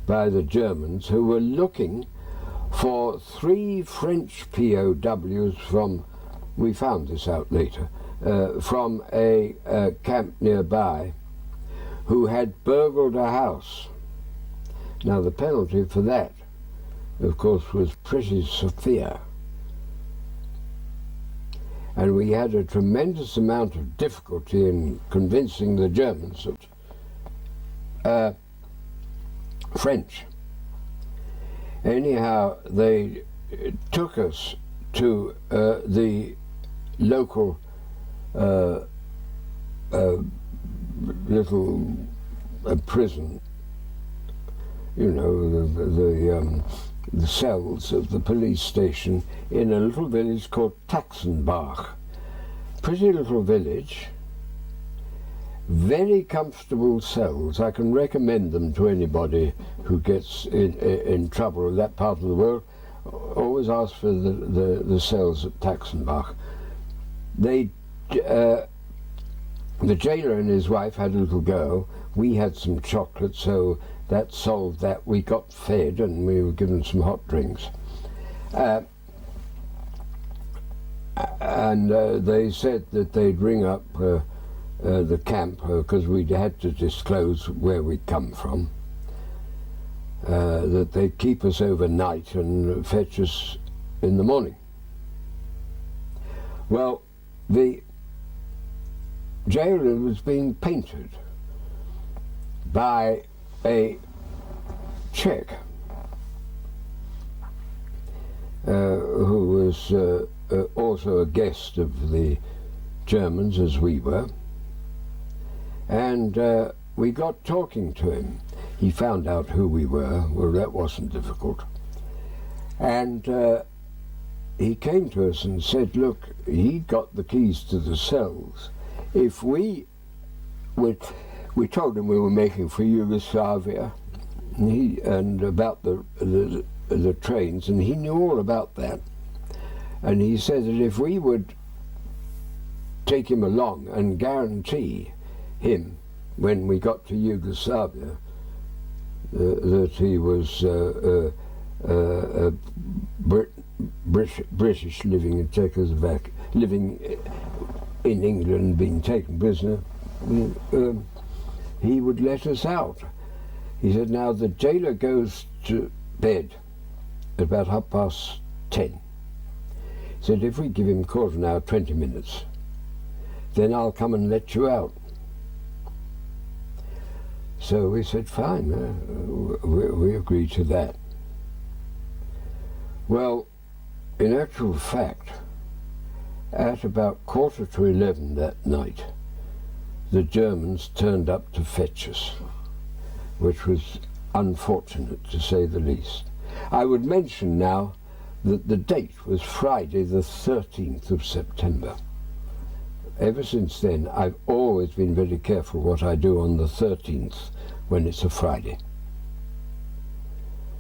[SPEAKER 1] by the Germans, who were looking for 3 French POWs from, we found this out later, from a camp nearby, who had burgled a house. Now the penalty for that, of course, was pretty severe. And we had a tremendous amount of difficulty in convincing the Germans that French. Anyhow, they took us to the local little prison, you know, the cells of the police station in a little village called Taxenbach. Pretty little village, very comfortable cells. I can recommend them to anybody who gets in trouble in that part of the world. Always ask for the cells at Taxenbach. The jailer and his wife had a little girl. We had some chocolate, so that solved that. We got fed and we were given some hot drinks. And they said that they'd ring up the camp, because we'd had to disclose where we'd come from, that they'd keep us overnight and fetch us in the morning. Well, the jailer was being painted by a Czech who was also a guest of the Germans, as we were, and we got talking to him. He found out who we were. Well, that wasn't difficult. And he came to us and said, look, he got the keys to the cells. If we told him we were making for Yugoslavia, and about the trains, and he knew all about that. And he said that if we would take him along and guarantee him, when we got to Yugoslavia, that he was British living in Czechoslovakia, living in England, being taken prisoner, he would let us out. He said, now the jailer goes to bed at about 10:30. He said, if we give him a quarter of an hour, 20 minutes, then I'll come and let you out. So we said, fine, we agreed to that. Well, in actual fact, at about 11:15 that night, the Germans turned up to fetch us, which was unfortunate, to say the least. I would mention now that the date was Friday the 13th of September. Ever since then, I've always been very careful what I do on the 13th when it's a Friday.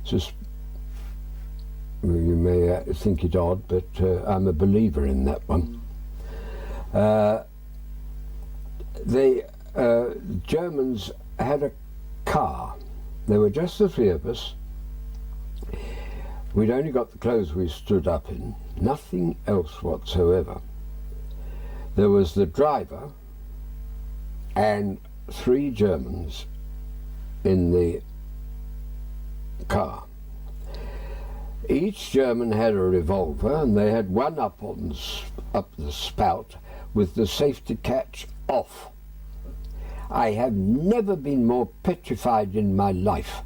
[SPEAKER 1] Just, you may think it odd, but I'm a believer in that one. The Germans had a car. There were just the 3 of us. We'd only got the clothes we stood up in, nothing else whatsoever. There was the driver and 3 Germans in the car. Each German had a revolver, and they had one up the spout with the safety catch off. I have never been more petrified in my life,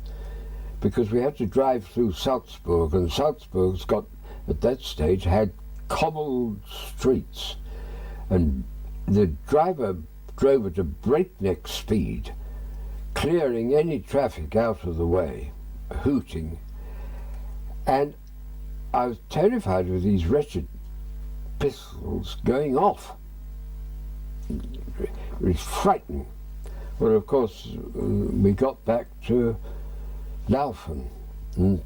[SPEAKER 1] because we had to drive through Salzburg, and Salzburg's got, at that stage, had cobbled streets, and the driver drove at a breakneck speed, clearing any traffic out of the way, hooting, and I was terrified with these wretched pistols going off. It was frightening. Well, of course, we got back to Laufen and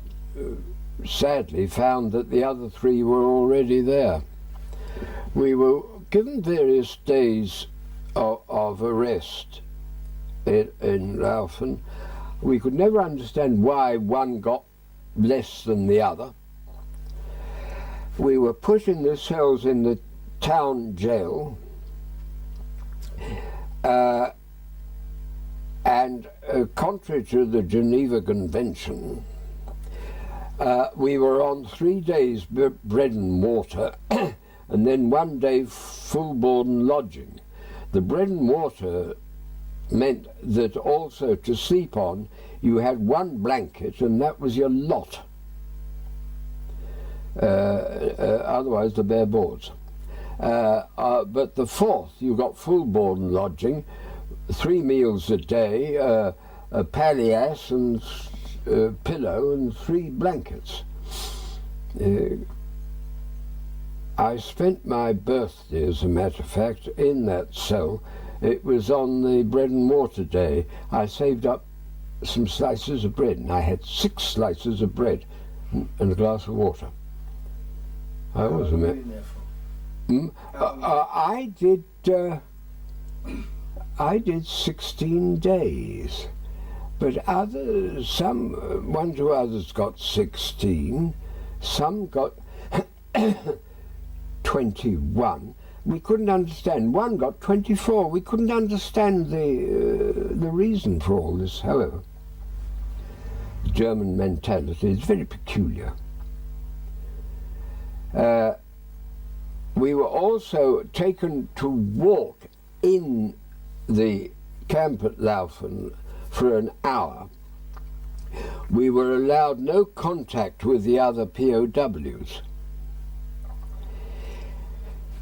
[SPEAKER 1] sadly found that the other three were already there. We were given various days of arrest in Laufen. We could never understand why one got less than the other. We were put in the cells in the town jail, and contrary to the Geneva Convention, we were on 3 days bread and water and then 1 day full board and lodging. The bread and water meant that also to sleep on you had one blanket and that was your lot. Otherwise the bare boards. But the fourth, you got full board and lodging, 3 meals a day, a palliasse and pillow and 3 blankets. I spent my birthday, as a matter of fact, in that cell. It was on the bread and water day. I saved up some slices of bread, and I had 6 slices of bread and a glass of water. I was a man. I did 16 days, but one or others got 16, some got 21. We couldn't understand. One got 24. We couldn't understand the reason for all this. However, German mentality is very peculiar. We were also taken to walk in the camp at Laufen for an hour. We were allowed no contact with the other POWs.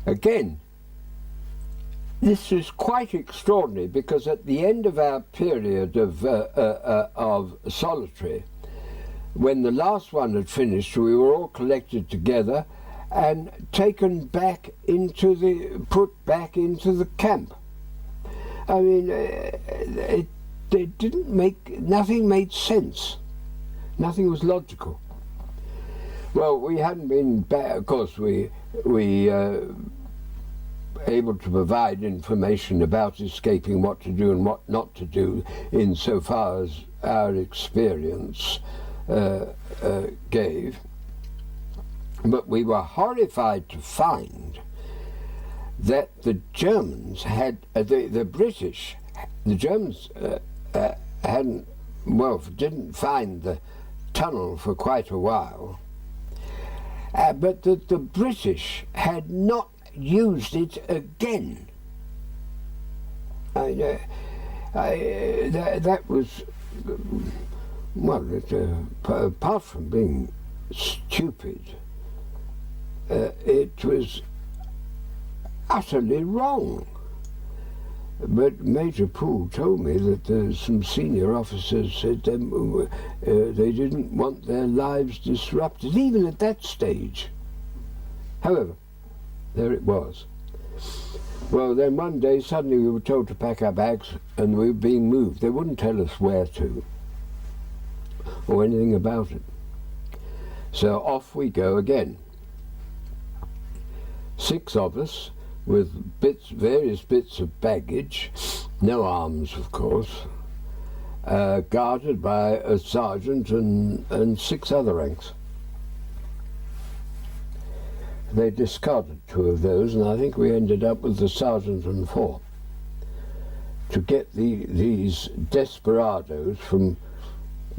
[SPEAKER 1] Again, this was quite extraordinary, because at the end of our period of solitary, when the last one had finished, we were all collected together and taken back put back into the camp. I mean, nothing made sense. Nothing was logical. Well, we hadn't been of course, we able to provide information about escaping, what to do and what not to do, insofar as our experience gave. But we were horrified to find that the Germans had, the Germans didn't find the tunnel for quite a while, but that the British had not used it again. That was, well, apart from being stupid, it was utterly wrong. But Major Poole told me that some senior officers said they didn't want their lives disrupted, even at that stage. However, there it was. Well, then one day suddenly we were told to pack our bags and we were being moved. They wouldn't tell us where to or anything about it. So off we go again. 6 of us with various bits of baggage, no arms of course, guarded by a sergeant and 6 other ranks. They discarded 2 of those, and I think we ended up with the sergeant and 4 to get these desperados from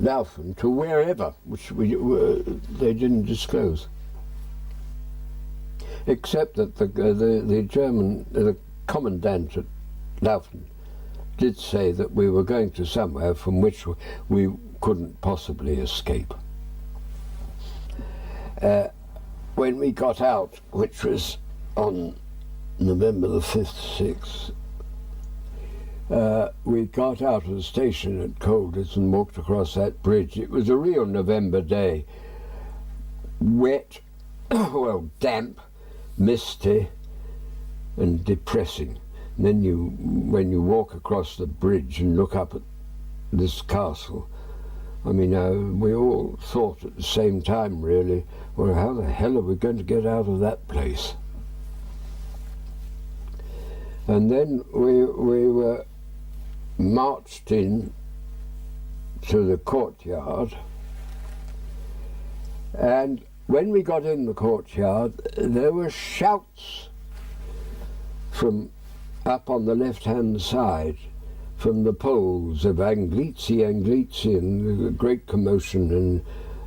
[SPEAKER 1] Laufen to wherever, which they didn't disclose. Except that the commandant at Laufen did say that we were going to somewhere from which we couldn't possibly escape. When we got out, which was on November the 5th, 6th, we got out of the station at Colditz and walked across that bridge. It was a real November day. Wet, well, damp, misty, and depressing. And then when you walk across the bridge and look up at this castle, I mean, we all thought at the same time, really, well, how the hell are we going to get out of that place? And then we were marched in to the courtyard, and when we got in the courtyard, there were shouts from up on the left-hand side, from the Poles of Anglici, Anglici, and a great commotion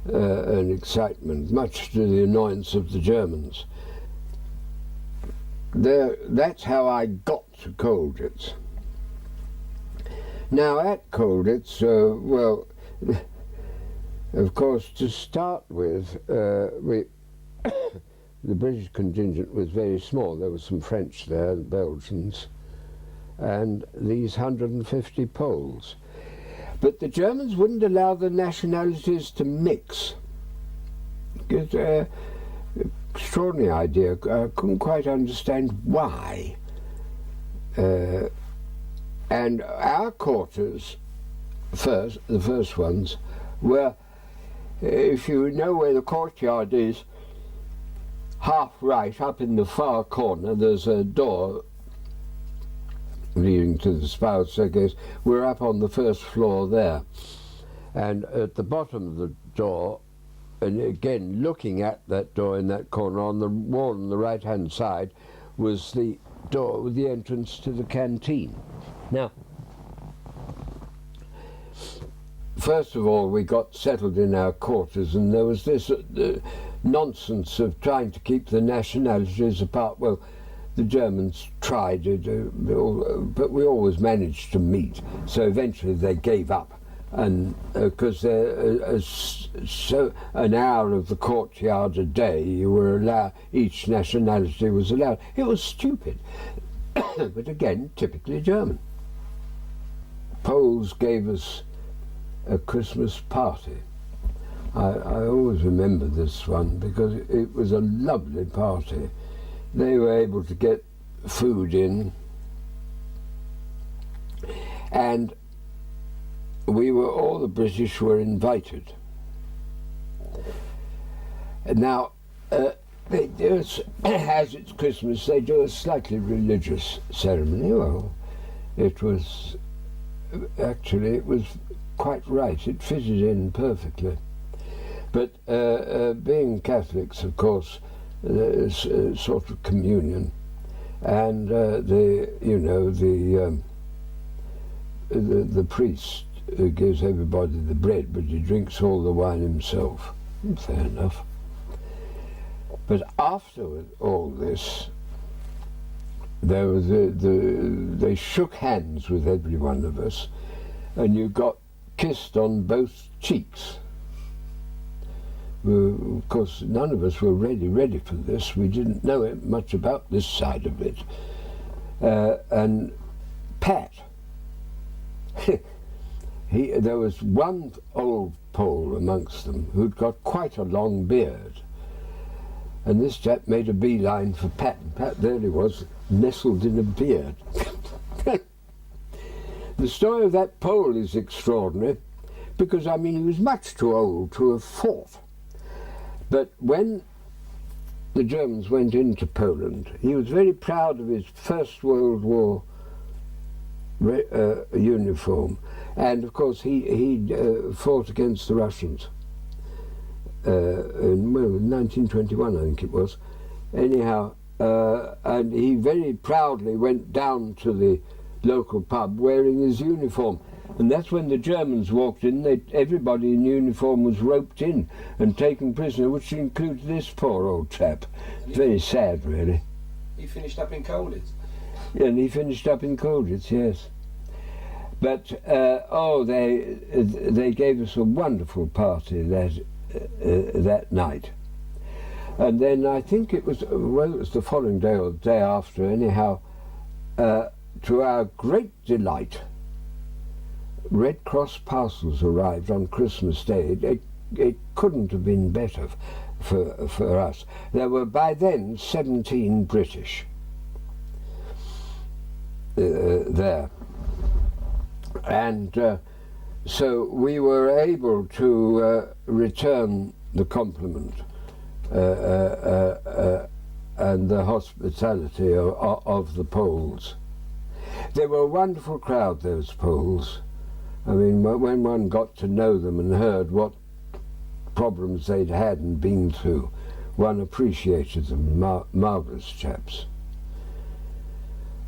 [SPEAKER 1] and excitement, much to the annoyance of the Germans. That's how I got to Colditz. Now at Colditz, well, of course, to start with, the British contingent was very small. There were some French there, the Belgians, and these 150 Poles. But the Germans wouldn't allow the nationalities to mix. Extraordinary idea. I couldn't quite understand why. And our quarters, the first ones, were, if you know where the courtyard is, half right, up in the far corner, there's a door leading to the spiral staircase. We're up on the first floor there. And at the bottom of the door, and again looking at that door in that corner, on the wall on the right-hand side, was the door with the entrance to the canteen. Now, first of all, we got settled in our quarters, and there was this nonsense of trying to keep the nationalities apart. Well, the Germans tried it, but we always managed to meet. So eventually they gave up, and because so an hour of the courtyard a day, you were allowed. Each nationality was allowed. It was stupid, but again, typically German. Poles gave us a Christmas party. I always remember this one because it was a lovely party. They were able to get food in, and all the British were invited. And now, they do, as it's Christmas, they do a slightly religious ceremony. Well, it was quite right. It fitted in perfectly. But being Catholics, of course, there's a sort of communion, and the priest gives everybody the bread, but he drinks all the wine himself. Fair enough. But after all this, there was they shook hands with every one of us, and you got kissed on both cheeks. Of course, none of us were ready for this. We didn't know much about this side of it. And Pat, there was one old Pole amongst them who'd got quite a long beard. And this chap made a beeline for Pat, and Pat there he was, nestled in a beard. The story of that Pole is extraordinary, because, I mean, he was much too old to have fought. But when the Germans went into Poland, he was very proud of his First World War uniform, and of course he fought against the Russians in 1921, I think it was. Anyhow, and he very proudly went down to the local pub wearing his uniform. And that's when the Germans walked in. Everybody in uniform was roped in and taken prisoner, which included this poor old chap. Very sad, really.
[SPEAKER 2] He finished up in Colditz.
[SPEAKER 1] Yeah, and he finished up in Colditz, yes. But they gave us a wonderful party that night. And then I think it was the following day or the day after, anyhow, to our great delight, Red Cross parcels arrived on Christmas Day. It couldn't have been better for us. There were by then 17 British there. And so we were able to return the compliment and the hospitality of the Poles. They were a wonderful crowd, those Poles. I mean, when one got to know them and heard what problems they'd had and been through, one appreciated them. Marvellous chaps.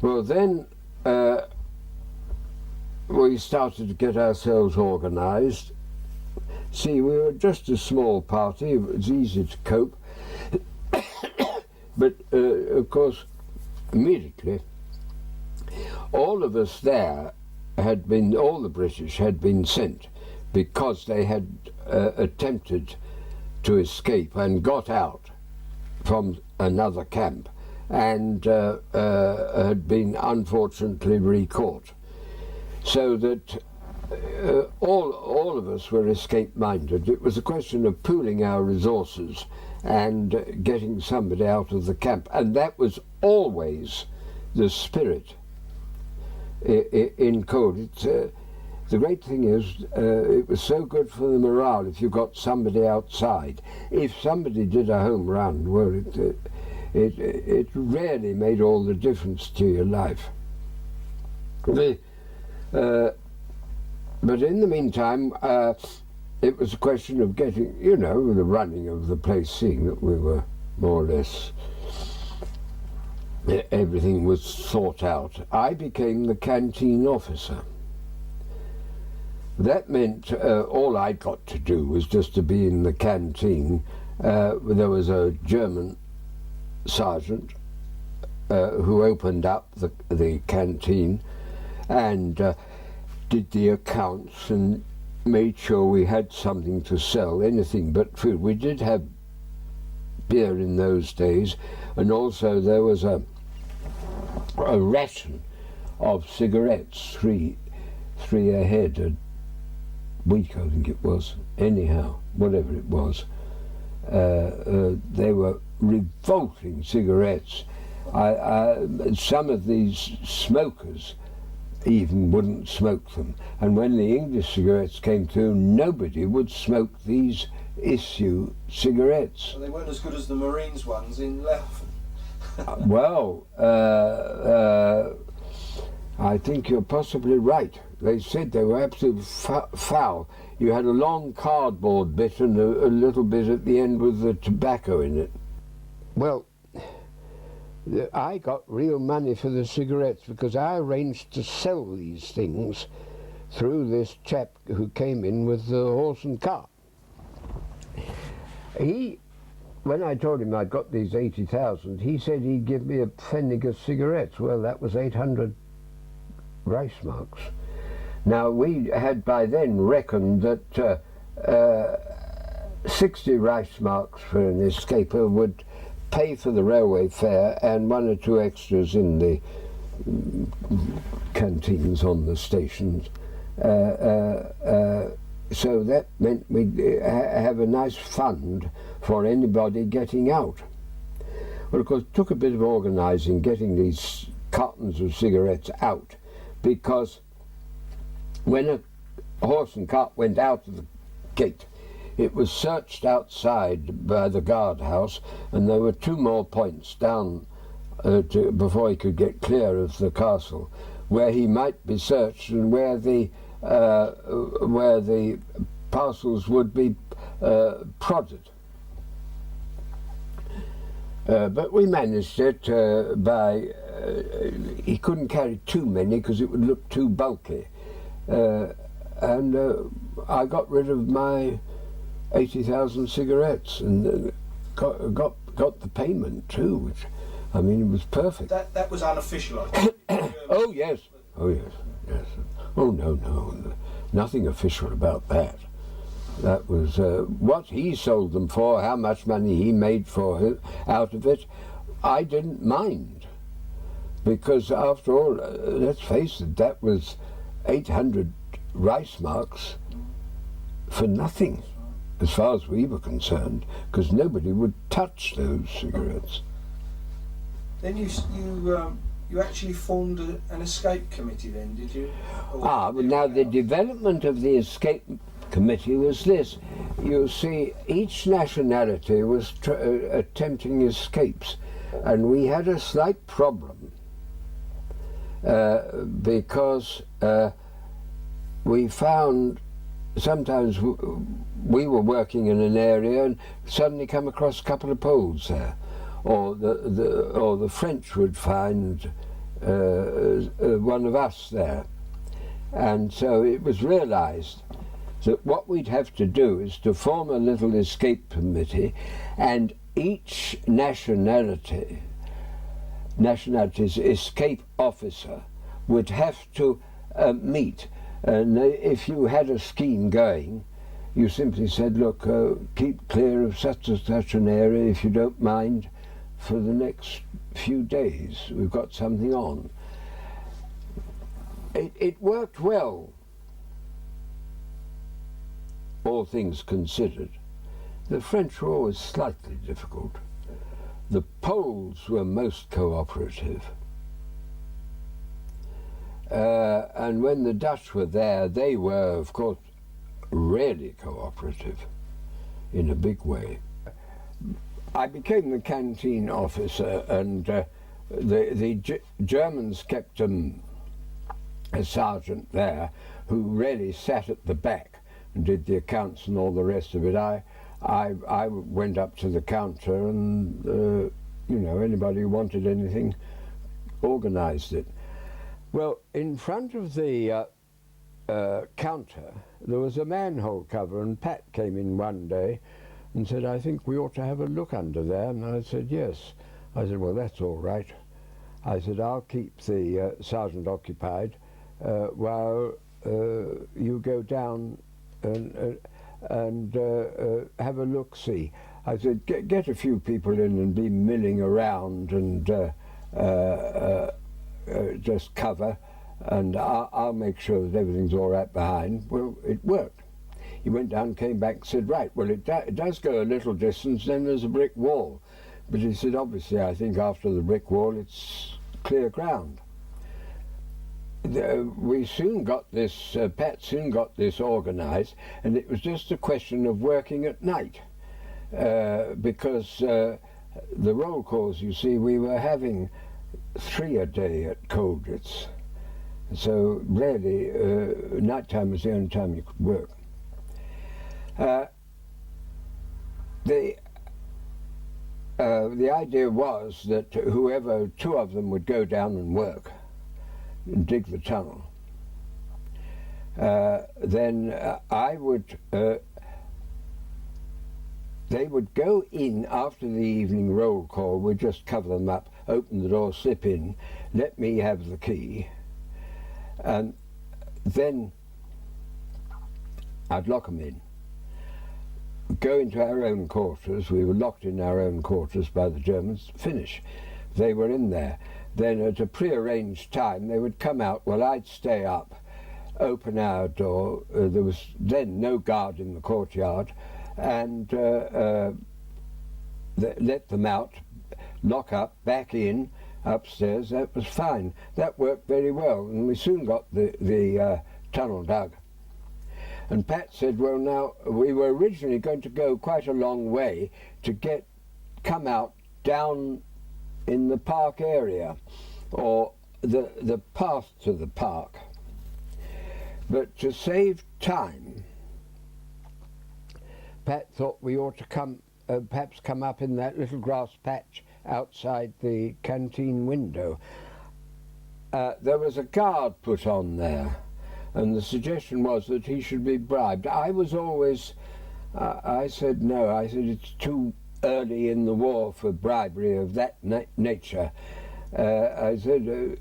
[SPEAKER 1] Well, then we started to get ourselves organised. See, we were just a small party, it was easy to cope. But, of course, immediately, all of us there all the British had been sent because they had attempted to escape and got out from another camp and had been unfortunately recaught. So that all of us were escape-minded. It was a question of pooling our resources and getting somebody out of the camp. And that was always the spirit in code. The great thing is, it was so good for the morale if you got somebody outside. If somebody did a home run, well, it really made all the difference to your life. But in the meantime, it was a question of getting, the running of the place, seeing that we were more or less, everything was thought out. I became the canteen officer. That meant all I got to do was just to be in the canteen. There was a German sergeant who opened up the canteen and did the accounts and made sure we had something to sell, anything but food. We did have beer in those days, and also there was a ration of cigarettes, three a head, a week I think it was, anyhow, whatever it was. They were revolting cigarettes. Some of these smokers even wouldn't smoke them, and when the English cigarettes came through, nobody would smoke these issue cigarettes.
[SPEAKER 2] Well, they weren't as good as the Marines ones in Leuven.
[SPEAKER 1] Well, I think you're possibly right. They said they were absolutely foul. You had a long cardboard bit and a little bit at the end with the tobacco in it. Well, I got real money for the cigarettes because I arranged to sell these things through this chap who came in with the horse and cart. When I told him I'd got these 80,000, he said he'd give me a pfennig of cigarettes. Well, that was 800 Reichsmarks. Now, we had by then reckoned that 60 Reichsmarks for an escaper would pay for the railway fare and one or two extras in the canteens on the stations. So that meant we'd have a nice fund for anybody getting out. Well, of course, it took a bit of organising getting these cartons of cigarettes out, because when a horse and cart went out of the gate, it was searched outside by the guardhouse, and there were 2 more points down before he could get clear of the castle, where he might be searched and where the parcels would be prodded. But we managed it by, he couldn't carry too many because it would look too bulky. And I got rid of my 80,000 cigarettes and got the payment too, which, I mean, it was perfect.
[SPEAKER 2] That was unofficial, I think.
[SPEAKER 1] Oh yes, yes. Oh, no, nothing official about that. That was what he sold them for, how much money he made out of it. I didn't mind, because after all, let's face it, that was 800 rice marks for nothing, as far as we were concerned, because nobody would touch those cigarettes.
[SPEAKER 2] Then you actually formed an escape committee then, did you?
[SPEAKER 1] Well, now the development of the escape committee was this. You see, each nationality was attempting escapes, and we had a slight problem because we found sometimes we were working in an area and suddenly come across a couple of Poles there, or the French would find one of us there, and so it was realized that what we'd have to do is to form a little escape committee, and each nationality's escape officer would have to meet. And if you had a scheme going, you simply said, look, keep clear of such and such an area if you don't mind for the next few days. We've got something on. It worked well, all things considered. The French were always slightly difficult. The Poles were most cooperative. And when the Dutch were there, they were, of course, really cooperative in a big way. I became the canteen officer, and the Germans kept a sergeant there who really sat at the back and did the accounts and all the rest of it. I went up to the counter and, you know, anybody who wanted anything organised it. Well, in front of the counter there was a manhole cover, and Pat came in one day and said, I think we ought to have a look under there. And I said, yes. I said, well, that's all right. I said, I'll keep the sergeant occupied while you go down and have a look-see. I said, get a few people in and be milling around and just cover, and I'll make sure that everything's all right behind. Well, it worked. He went down, came back and said, right, well, it does go a little distance, then there's a brick wall. But he said, obviously, I think after the brick wall, it's clear ground. We soon got this, Pat soon got this organised, and it was just a question of working at night, because the roll calls, you see, we were having 3 a day at Colditz. So really, night-time was the only time you could work. The idea was that whoever, 2 of them would go down and work and dig the tunnel. Then I would, they would go in after the evening roll call. We'd just cover them up, open the door, slip in, let me have the key, and then I'd lock them in. Go into our own quarters. We were locked in our own quarters by the Germans. Finish. They were in there. Then at a pre-arranged time they would come out. Well, I'd stay up, open our door. There was then no guard in the courtyard, and let them out, lock up, back in, upstairs. That was fine. That worked very well, and we soon got the tunnel dug. And Pat said, well, now, we were originally going to go quite a long way to come out down in the park area, or the path to the park. But to save time, Pat thought we ought to perhaps come up in that little grass patch outside the canteen window. There was a guard put on there, and the suggestion was that he should be bribed. I was always, I said no. I said it's too early in the war for bribery of that nature. I said,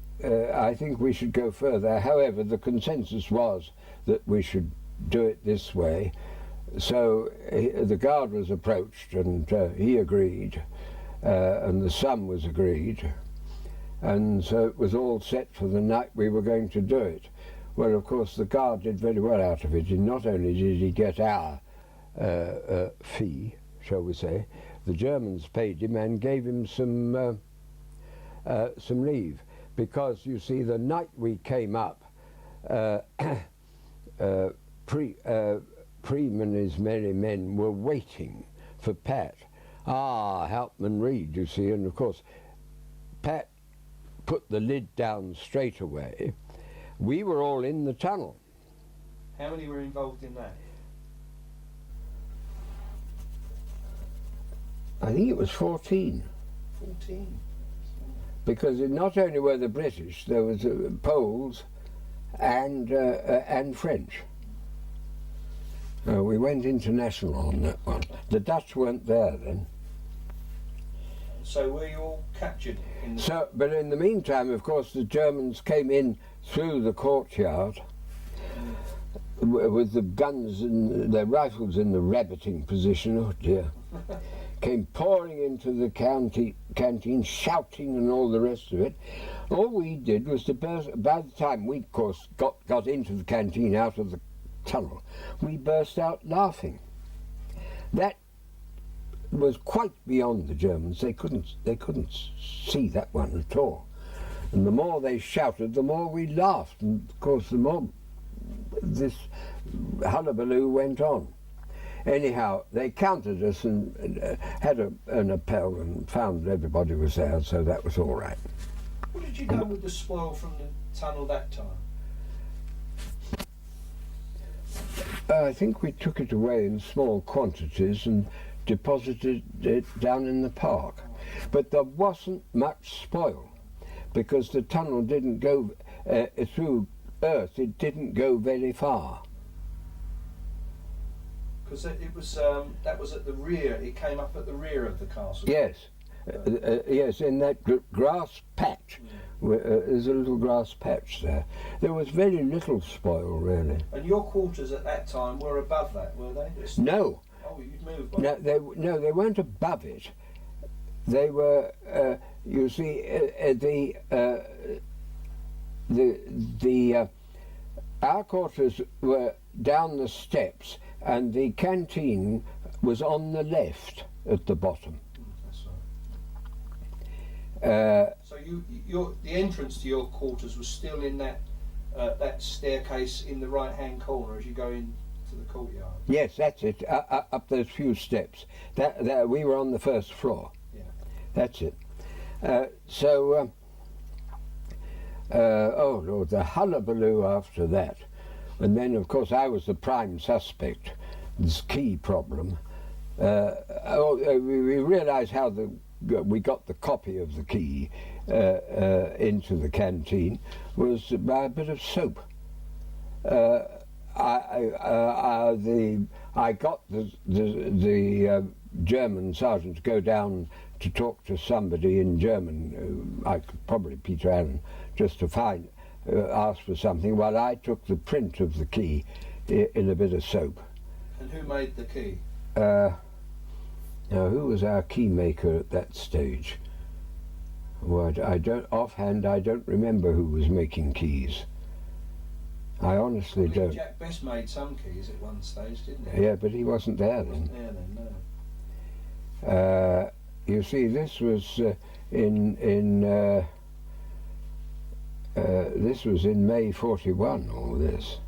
[SPEAKER 1] I think we should go further. However, the consensus was that we should do it this way. So the guard was approached, and he agreed, and the sum was agreed. And so it was all set for the night we were going to do it. Well, of course, the guard did very well out of it. And not only did he get our fee, shall we say, the Germans paid him and gave him some leave. Because, you see, the night we came up, Preem and his merry men were waiting for Pat. Hauptmann Reed, you see, and of course, Pat put the lid down straight away. We were all in the tunnel.
[SPEAKER 2] How many were involved in that?
[SPEAKER 1] I think it was 14.
[SPEAKER 2] 14?
[SPEAKER 1] Because not only were the British, there was Poles and French. We went international on that one. The Dutch weren't there then.
[SPEAKER 2] So were you all captured?
[SPEAKER 1] But in the meantime, of course, the Germans came in through the courtyard with the guns and their rifles in the rabbiting position. Oh dear. Came pouring into the canteen, shouting and all the rest of it. All we did was to burst. By the time we, of course, got into the canteen out of the tunnel, we burst out laughing. That was quite beyond the Germans. They couldn't see that one at all. And the more they shouted, the more we laughed. And of course, the more this hullabaloo went on. Anyhow, they counted us and had an appel and found everybody was there, so that was all right.
[SPEAKER 2] What did you do with the spoil from the tunnel that time?
[SPEAKER 1] I think we took it away in small quantities and deposited it down in the park. But there wasn't much spoil because the tunnel didn't go through earth, it didn't go very far.
[SPEAKER 2] Because it was that was at the rear. It came up at the rear of the castle.
[SPEAKER 1] Yes, yes, in that grass patch. There's a little grass patch there. There was very little spoil, really.
[SPEAKER 2] And your quarters at that time were above that, were they?
[SPEAKER 1] No.
[SPEAKER 2] Oh, you'd moved.
[SPEAKER 1] No, they weren't above it. They were, you see, our quarters were down the steps, and the canteen was on the left at the bottom.
[SPEAKER 2] That's right. So the entrance to your quarters was still in that staircase in the right-hand corner as you go into the courtyard.
[SPEAKER 1] Yes, that's it. Up those few steps. That we were on the first floor.
[SPEAKER 2] Yeah.
[SPEAKER 1] That's it. Oh Lord, the hullabaloo after that. And then, of course, I was the prime suspect, this key problem. We realised how we got the copy of the key into the canteen was by a bit of soap. I got the German sergeant to go down to talk to somebody in German, probably Peter Allen, just to ask for something, while I took the print of the key in a bit of soap.
[SPEAKER 2] And who made the key?
[SPEAKER 1] Now, who was our key maker at that stage? Well, offhand, I don't remember who was making keys. I honestly don't.
[SPEAKER 2] Jack Best made some keys at one stage, didn't he?
[SPEAKER 1] Yeah, but he wasn't there then.
[SPEAKER 2] Wasn't there then, no.
[SPEAKER 1] You see, this was this was in May *41. All this,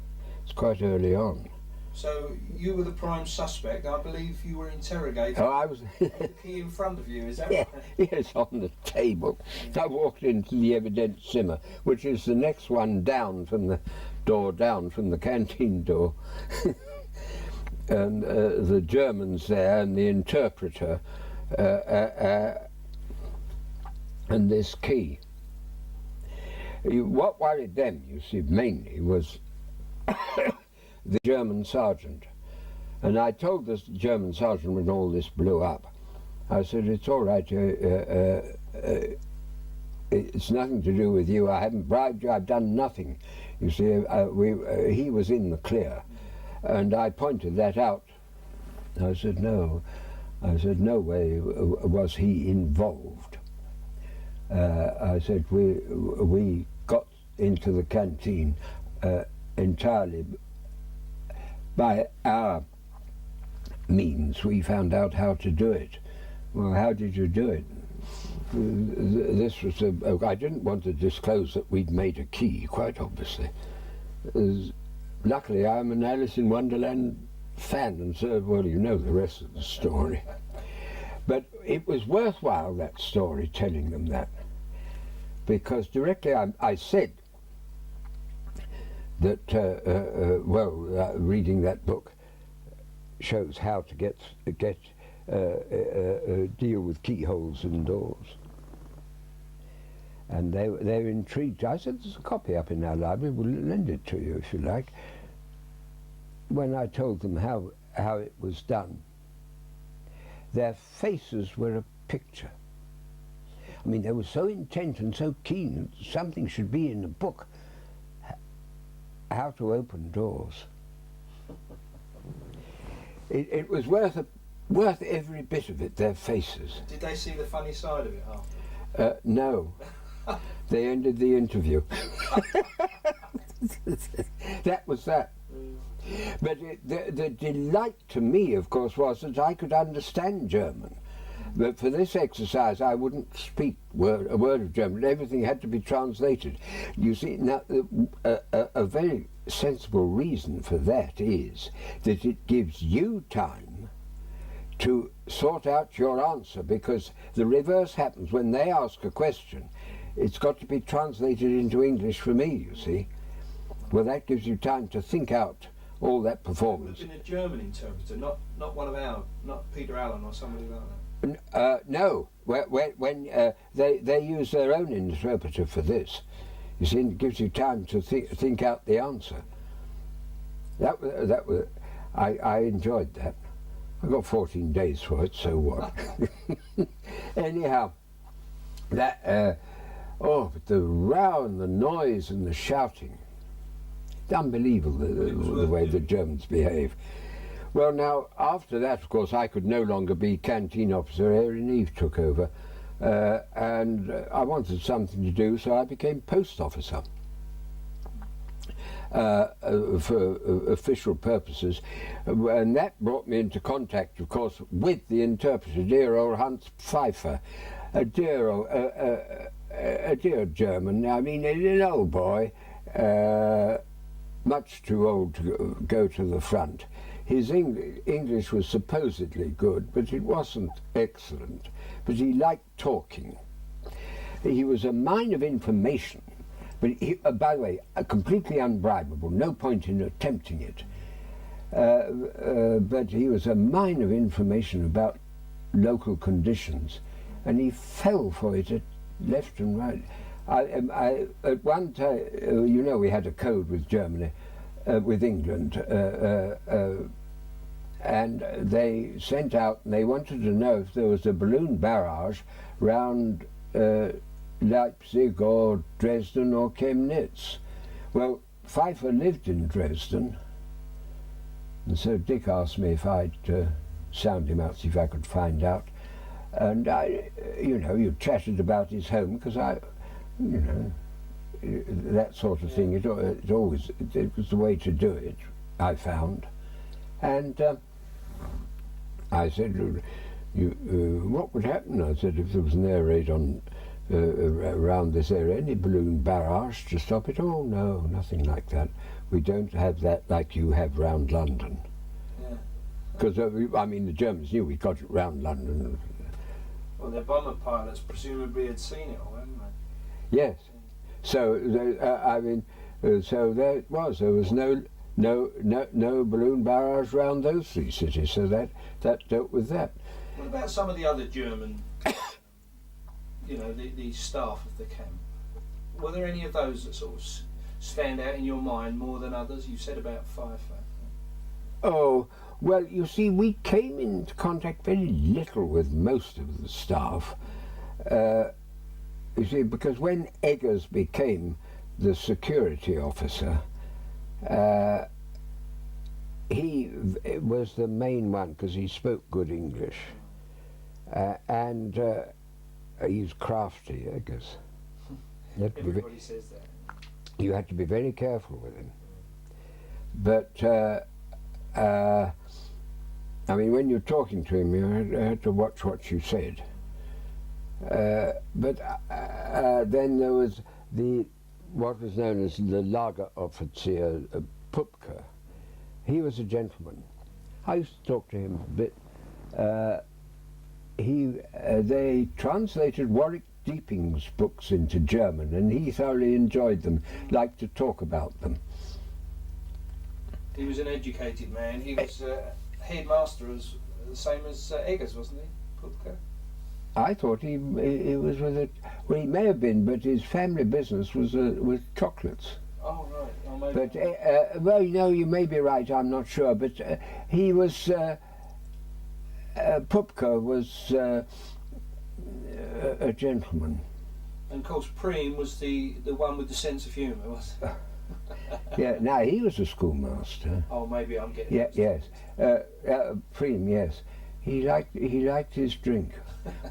[SPEAKER 1] it's quite early on.
[SPEAKER 2] So you were the prime suspect. I believe you were interrogated.
[SPEAKER 1] Oh, I was.
[SPEAKER 2] The key in front of you, is that
[SPEAKER 1] Yeah,
[SPEAKER 2] right?
[SPEAKER 1] yes, on the table. I walked into the evidence simmer, which is the next one down from the door, down from the canteen door. And the Germans there, and the interpreter, and this key. What worried them, you see, mainly was the German sergeant. And I told this German sergeant when all this blew up, I said, it's all right, it's nothing to do with you. I haven't bribed you. I've done nothing. You see, he was in the clear. And I pointed that out. I said, no. I said, no way was he involved. I said, we got into the canteen entirely by our means. We found out how to do it. Well, how did you do it? This was I didn't want to disclose that we'd made a key, quite obviously. Luckily, I'm an Alice in Wonderland fan, and so, well, you know the rest of the story. But it was worthwhile, that story, telling them that, because directly I said that, reading that book shows how to deal with keyholes in doors. And they were intrigued. I said, there's a copy up in our library, we'll lend it to you if you like. When I told them how it was done, their faces were a picture. I mean, they were so intent and so keen that something should be in the book, how to open doors. It was worth every bit of it, their faces.
[SPEAKER 2] Did they see the funny side of it after?
[SPEAKER 1] No. They ended the interview. That was that. But the delight to me, of course, was that I could understand German. But for this exercise, I wouldn't speak a word of German. Everything had to be translated. You see, now, a very sensible reason for that is that it gives you time to sort out your answer, because the reverse happens when they ask a question. It's got to be translated into English for me, you see. Well, that gives you time to think out all that performance.
[SPEAKER 2] It would have been a German interpreter, not one of our, not Peter Allen or somebody like that.
[SPEAKER 1] No, when they use their own interpreter for this. You see, it gives you time to think out the answer. I enjoyed that. I got 14 days for it, so what? Anyhow, but the row and the noise and the shouting, it's unbelievable the way the Germans behave. Well, now, after that, of course, I could no longer be canteen officer. Erin Eve took over, and I wanted something to do, so I became post officer. For official purposes, and that brought me into contact, of course, with the interpreter, dear old Hans Pfeiffer, a dear German. I mean, an old boy, much too old to go to the front. His English was supposedly good, but it wasn't excellent. But he liked talking. He was a mine of information. But he, by the way, completely unbribable, no point in attempting it. But he was a mine of information about local conditions, and he fell for it at left and right. At one time, you know, we had a code with Germany, with England, and they sent out, and they wanted to know if there was a balloon barrage round Leipzig or Dresden or Chemnitz. Well, Pfeiffer lived in Dresden, and so Dick asked me if I'd sound him out, see if I could find out. And you chatted about his home, because that sort of thing, it was the way to do it, I found. And I said, what would happen? I said, if there was an air raid on around this area, any balloon barrage to stop it? Oh no, nothing like that. We don't have that like you have round London. Because I mean, the Germans knew we got it round London.
[SPEAKER 2] Well, their bomber pilots presumably had seen it all, hadn't they?
[SPEAKER 1] Yes. So so there it was. There was no balloon barrage round those three cities. So that dealt with that.
[SPEAKER 2] What about some of the other German? The staff of the camp. Were there any of those that sort of stand out in your mind more than others? You said about Pfeiffer.
[SPEAKER 1] Oh, well, you see, we came into contact very little with most of the staff. you see, because when Eggers became the security officer, he was the main one because he spoke good English, and he's crafty, Eggers.
[SPEAKER 2] Everybody says that.
[SPEAKER 1] You had to be very careful with him. But I mean, when you're talking to him, you had to watch what you said. But then there was what was known as the Lageroffizier Pupke. He was a gentleman. I used to talk to him a bit. They translated Warwick Deeping's books into German, and he thoroughly enjoyed them, liked to talk about them.
[SPEAKER 2] He was an educated man. He was headmaster, as the same as Eggers, wasn't he, Pupke?
[SPEAKER 1] I thought he was with it. Well, he may have been, but his family business was chocolates.
[SPEAKER 2] Oh right. Oh, maybe.
[SPEAKER 1] But well, you know, you may be right. I'm not sure. But he was Pupke was a gentleman.
[SPEAKER 2] And of course, Preem was the one with the sense of humour, was it?
[SPEAKER 1] Yeah. Now he was a schoolmaster.
[SPEAKER 2] Oh, maybe I'm getting.
[SPEAKER 1] Yeah. Yes. Preem. Yes. He liked his drink.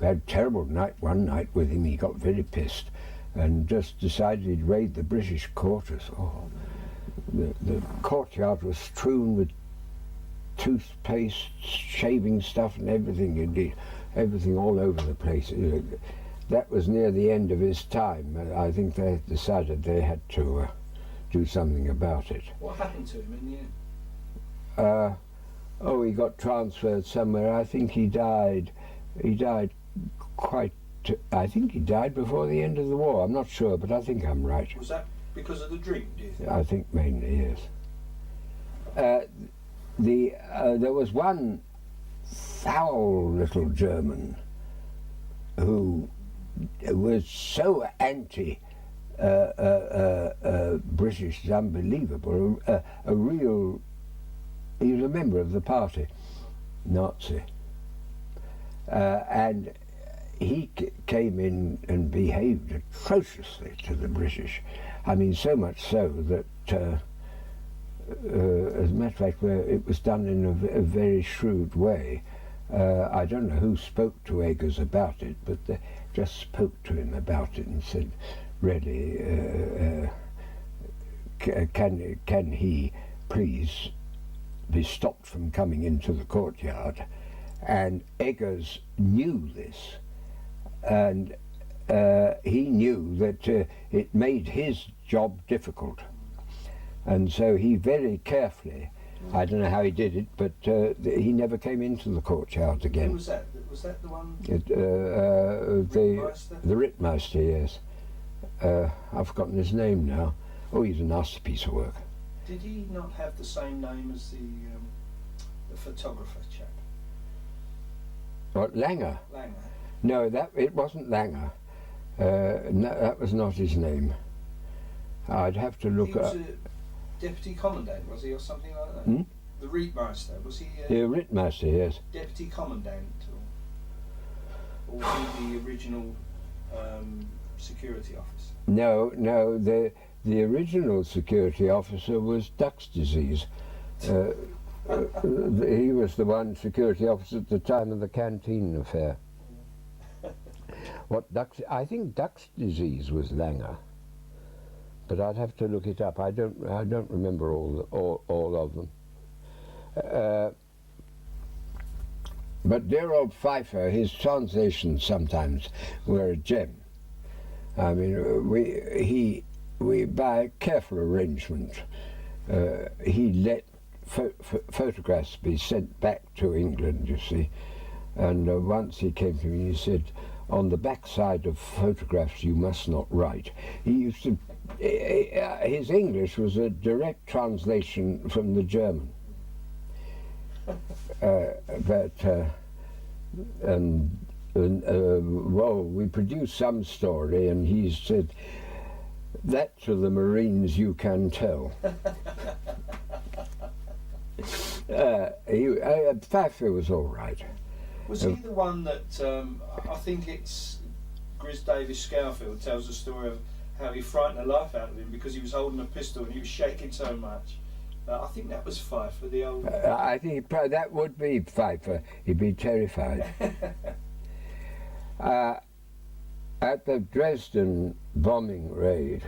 [SPEAKER 1] We had a terrible night one night with him. He got very pissed and just decided he'd raid the British quarters. Oh, the courtyard was strewn with toothpaste, shaving stuff and everything, indeed. Everything all over the place. That was near the end of his time. I think they decided they had to do something about it.
[SPEAKER 2] What happened to him in the end?
[SPEAKER 1] Oh, he got transferred somewhere. I think he died. He died I think he died before the end of the war. I'm not sure, but I think I'm right.
[SPEAKER 2] Was that because of the drink, do you think?
[SPEAKER 1] I think mainly, yes. There was one foul little German who was so anti British, it's unbelievable. He was a member of the party, Nazi, and he came in and behaved atrociously to the British. I mean, so much so that, as a matter of fact, it was done in a very shrewd way. I don't know who spoke to Eggers about it, but they just spoke to him about it and said, really, can he please be stopped from coming into the courtyard? And Eggers knew this, and he knew that it made his job difficult, and so he very carefully, I don't know how he did it, but he never came into the courtyard again.
[SPEAKER 2] Who was that? Was that the one?
[SPEAKER 1] The Rittmeister, yes. I've forgotten his name now. Oh, he's a nasty piece of work.
[SPEAKER 2] Did he not have the same name as the photographer chap?
[SPEAKER 1] What, Langer?
[SPEAKER 2] Langer.
[SPEAKER 1] No, it wasn't Langer. No, that was not his name. I'd have to look up.
[SPEAKER 2] He was a deputy commandant, was he, or something like that?
[SPEAKER 1] Hmm?
[SPEAKER 2] The Rittmeister, was he?
[SPEAKER 1] The Rittmeister, yes.
[SPEAKER 2] Deputy commandant, or was he the original security officer?
[SPEAKER 1] No, the original security officer was Duck's disease. He was the one security officer at the time of the canteen affair. I think Duck's disease was Langer, but I'd have to look it up. I don't remember all of them. But dear old Pfeiffer, his translations sometimes were a gem. I mean, we by careful arrangement, he let photographs be sent back to England, you see, and once he came to me, he said, on the back side of photographs you must not write. He used to, his English was a direct translation from the German. Well, we produced some story, and he said, that to the Marines you can tell. Pfeiffer was all right.
[SPEAKER 2] Was he the one that, I think it's Grizz Davis Scowfield tells the story of how he frightened the life out of him because he was holding a pistol and he was shaking so much. I think that was Pfeiffer, the old...
[SPEAKER 1] I think that would be Pfeiffer. He'd be terrified. At the Dresden bombing raid,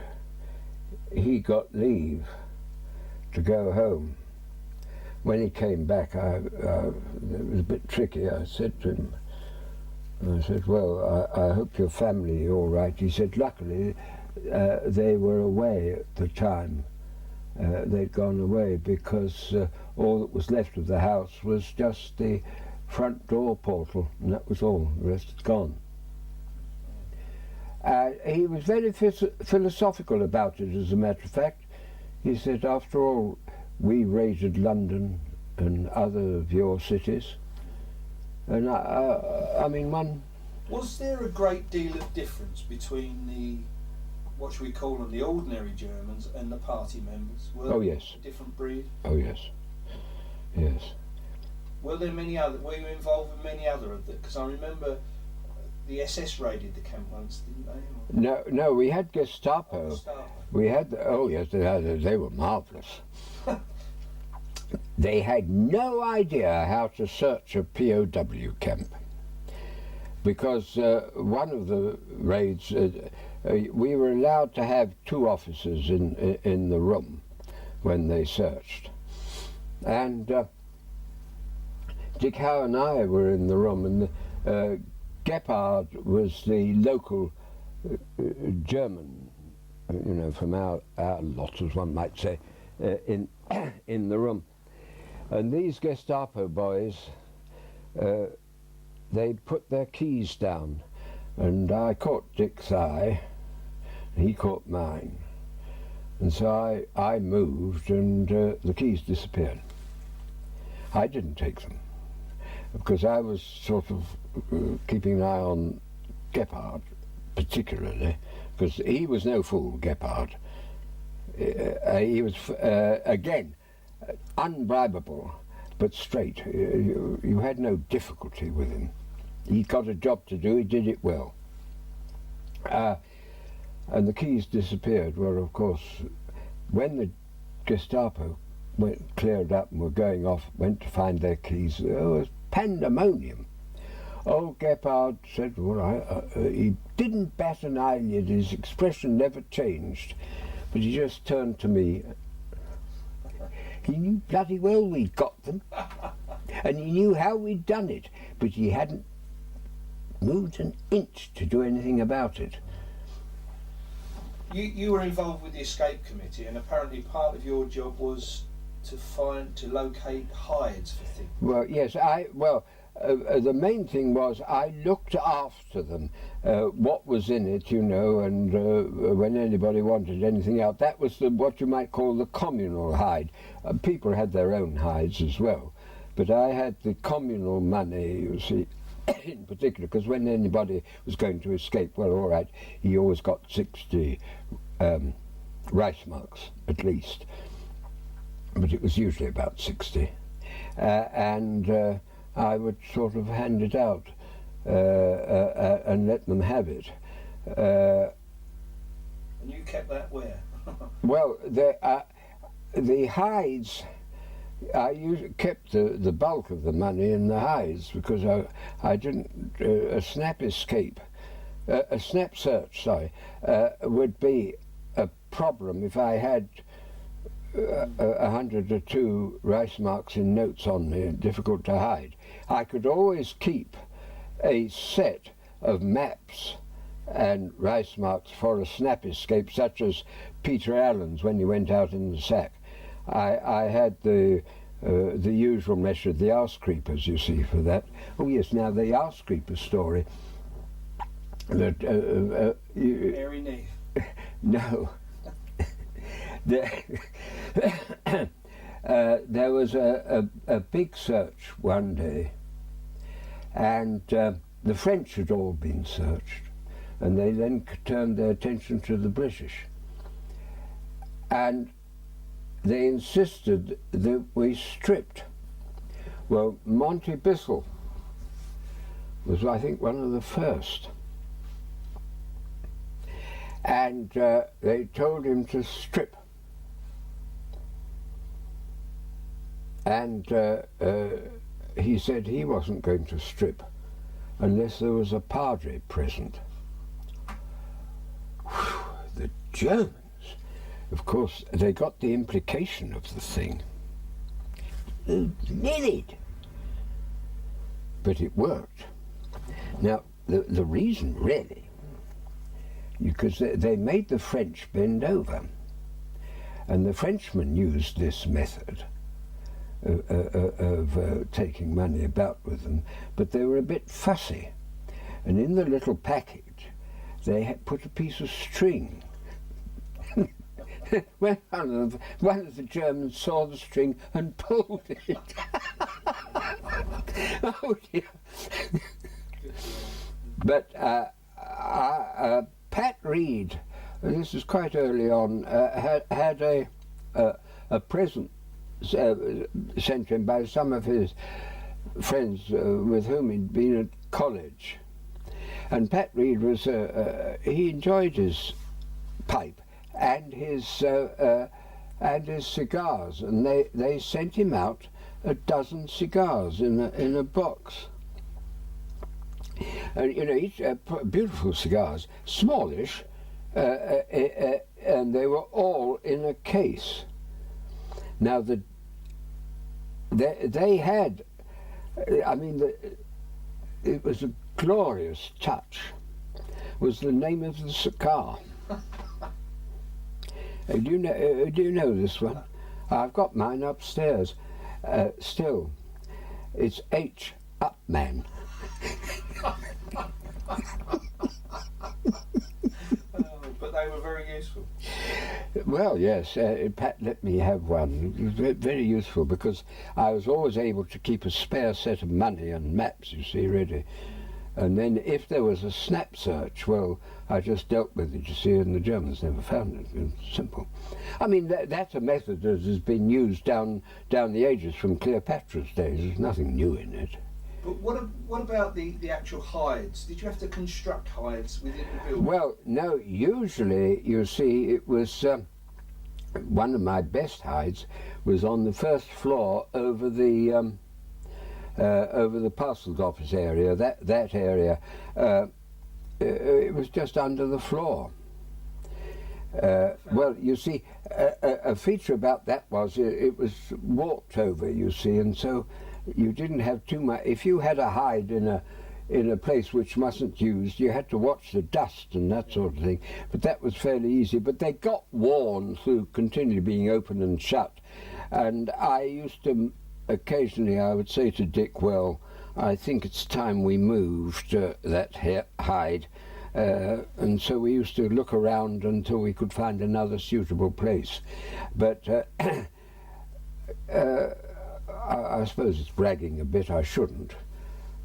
[SPEAKER 1] he got leave to go home. When he came back, it was a bit tricky. I said to him, well, I hope your family are all right. He said, luckily, they were away at the time. They'd gone away because all that was left of the house was just the front door portal, and that was all. The rest had gone. He was very philosophical about it, as a matter of fact. He said, after all, we raided London and other of your cities, and I mean, one...
[SPEAKER 2] Was there a great deal of difference between the, what should we call them, the ordinary Germans and the party members?
[SPEAKER 1] Oh yes.
[SPEAKER 2] A different breed?
[SPEAKER 1] Oh yes. Yes.
[SPEAKER 2] Were there many other, were you involved with many other of them? Because I remember the SS raided the camp once, didn't they?
[SPEAKER 1] No, we had Gestapo.
[SPEAKER 2] Gestapo.
[SPEAKER 1] We had, oh yes, they were marvellous. They had no idea how to search a POW camp, because one of the raids, we were allowed to have 2 officers in the room when they searched, and Dick Howe and I were in the room, and Gepard was the local German, you know, from our lot, as one might say, in the room. And these Gestapo boys, they put their keys down, and I caught Dick's eye, and he caught mine. And so I moved, and the keys disappeared. I didn't take them, because I was sort of keeping an eye on Gepard, particularly, because he was no fool, Gepard. He was, again, unbribable, but straight. You had no difficulty with him. He got a job to do, he did it well. And the keys disappeared. Well, of course, when the Gestapo cleared up and were going off, went to find their keys, there was pandemonium. Old Gepard said, well, he didn't bat an eyelid, his expression never changed, but he just turned to me. He knew bloody well we'd got them, and he knew how we'd done it, but he hadn't moved an inch to do anything about it.
[SPEAKER 2] You were involved with the escape committee, and apparently part of your job was to locate hides for things.
[SPEAKER 1] Well, yes, the main thing was I looked after them, what was in it, you know, and when anybody wanted anything out, that was what you might call the communal hide. People had their own hides as well, but I had the communal money, you see, in particular, because when anybody was going to escape, well, all right, he always got 60 rice marks, at least, but it was usually about 60, and I would sort of hand it out and let them have it.
[SPEAKER 2] And you kept that where?
[SPEAKER 1] Well, the hides, I usually kept the bulk of the money in the hides, because I didn't, a snap search, would be a problem if I had 100 or 2 rice marks in notes on me, difficult to hide. I could always keep a set of maps and rice marks for a snap escape, such as Peter Allen's when he went out in the sack. I had the usual measure of the arse creepers, you see, for that. Oh yes, now the arse creeper story. That
[SPEAKER 2] Mary Neave.
[SPEAKER 1] No. There was a big search one day, and the French had all been searched, and they then turned their attention to the British, and they insisted that we stripped. Well, Monty Bissell was, I think, one of the first. and they told him to strip. And he said he wasn't going to strip unless there was a padre present. Whew, the Germans, of course, they got the implication of the thing. They did it. But it worked. Now, the reason really, because they made the French bend over, and the Frenchmen used this method of taking money about with them, but they were a bit fussy, and in the little package they had put a piece of string. When one of the Germans saw the string and pulled it. Oh dear. But Pat Reed, this is quite early on, had a present sent to him by some of his friends with whom he'd been at college. And Pat Reed was, he enjoyed his pipe and his cigars, and they sent him out a dozen cigars in a box. And you know, each beautiful cigars, smallish, and they were all in a case. Now they had, I mean, it was a glorious touch. Was the name of the cigar? Do you know this one? I've got mine upstairs. Still, it's H. Upman.
[SPEAKER 2] But they were very useful.
[SPEAKER 1] Well, yes, Pat let me have one. It was very useful because I was always able to keep a spare set of money and maps, you see, ready. And then if there was a snap search, well, I just dealt with it, you see, and the Germans never found it. It was simple. I mean, that's a method that has been used down the ages from Cleopatra's days. There's nothing new in it.
[SPEAKER 2] But what about the actual hides? Did you have to construct hides within the building?
[SPEAKER 1] Well, no, usually, you see, it was, one of my best hides was on the first floor over the parcels office area, that area. It was just under the floor. Well, you see, a feature about that was it was walked over, you see, and so you didn't have too much. If you had a hide in a place which wasn't used, you had to watch the dust and that sort of thing. But that was fairly easy. But they got worn through continually being open and shut. And I used to, occasionally I would say to Dick, well, I think it's time we moved that hide. And so we used to look around until we could find another suitable place. But I suppose it's bragging a bit, I shouldn't.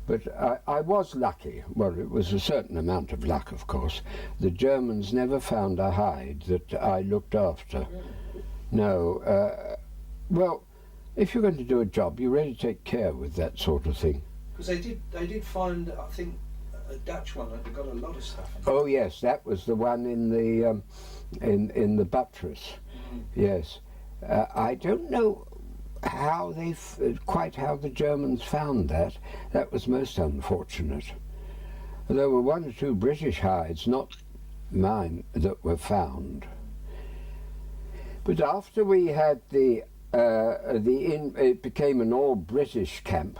[SPEAKER 1] But I was lucky. Well, it was a certain amount of luck, of course. The Germans never found a hide that I looked after. No. Well, if you're going to do a job, you really take care with that sort of thing.
[SPEAKER 2] Because they did find, I think, a Dutch one that got a lot of stuff in it.
[SPEAKER 1] Oh yes, that was the one in the in the buttress. Mm-hmm. Yes, I don't know how quite how the Germans found that. That was most unfortunate. There were one or two British hides, not mine, that were found. But after we had it became an all British camp.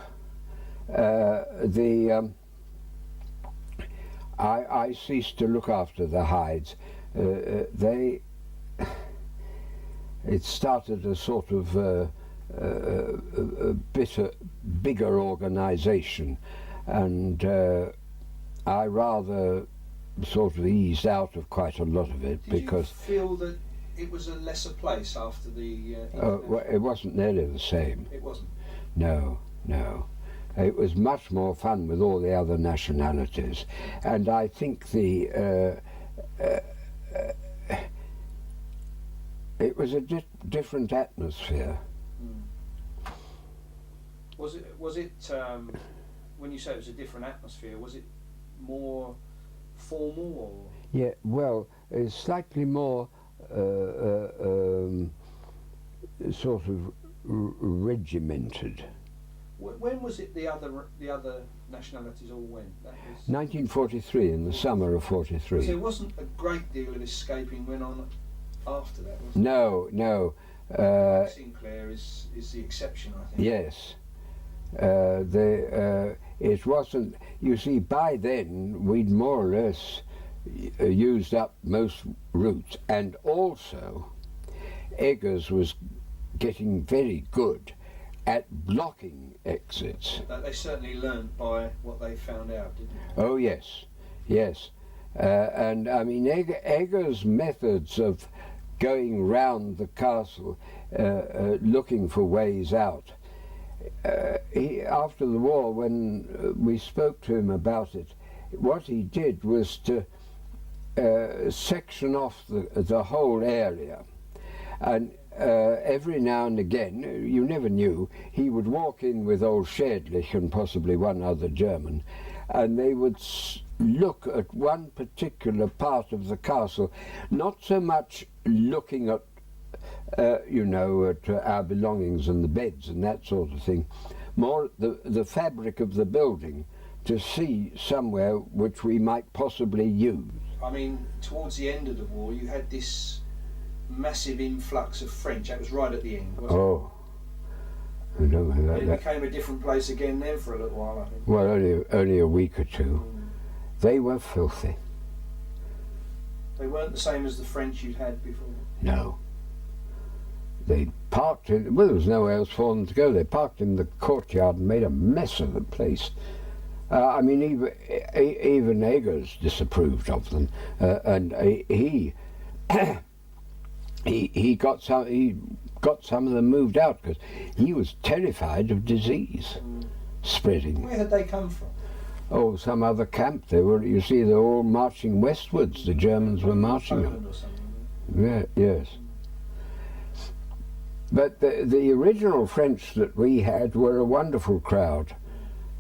[SPEAKER 1] I ceased to look after the hides. It started a sort of a bigger organisation, and I rather sort of eased out of quite a lot of it.
[SPEAKER 2] Did
[SPEAKER 1] because
[SPEAKER 2] you feel that it was a lesser place after the
[SPEAKER 1] well, it wasn't nearly the same.
[SPEAKER 2] It wasn't?
[SPEAKER 1] No. It was much more fun with all the other nationalities, and I think it was a different atmosphere.
[SPEAKER 2] Was it when you say it was a different atmosphere, was it more formal or?
[SPEAKER 1] Yeah, well, it's slightly more sort of regimented.
[SPEAKER 2] When was it the other nationalities all went? That was
[SPEAKER 1] 1943, in the summer of
[SPEAKER 2] because
[SPEAKER 1] 43.
[SPEAKER 2] there wasn't a great deal of escaping went on after that, was there?
[SPEAKER 1] No, no.
[SPEAKER 2] Sinclair is the exception, I think.
[SPEAKER 1] Yes. It wasn't, you see, by then we'd more or less used up most routes, and also Eggers was getting very good at blocking exits.
[SPEAKER 2] They certainly learned by what they found out, didn't they?
[SPEAKER 1] Oh yes, yes. And I mean Eggers' methods of going round the castle looking for ways out, after the war, when we spoke to him about it, what he did was to section off the whole area, and every now and again, you never knew, he would walk in with old Schädlich and possibly one other German, and they would look at one particular part of the castle, not so much looking at at our belongings and the beds and that sort of thing, more the fabric of the building, to see somewhere which we might possibly use.
[SPEAKER 2] I mean, towards the end of the war, you had this massive influx of French. That was right at the end, wasn't
[SPEAKER 1] Oh, I don't know
[SPEAKER 2] it? It
[SPEAKER 1] that.
[SPEAKER 2] became a different place again then for a little while, I think.
[SPEAKER 1] Well, only a week or two. They were filthy.
[SPEAKER 2] They weren't the same as the French you'd had before.
[SPEAKER 1] No. They parked in, well, there was nowhere else for them to go. They parked in the courtyard and made a mess of the place. I mean, even Eggers disapproved of them, and he got some of them moved out because he was terrified of disease spreading.
[SPEAKER 2] Where had they come from?
[SPEAKER 1] Oh, some other camp. They were. You see, they're all marching westwards. The Germans were marching.
[SPEAKER 2] Poland or something.
[SPEAKER 1] Yeah, yes. But the original French that we had were a wonderful crowd,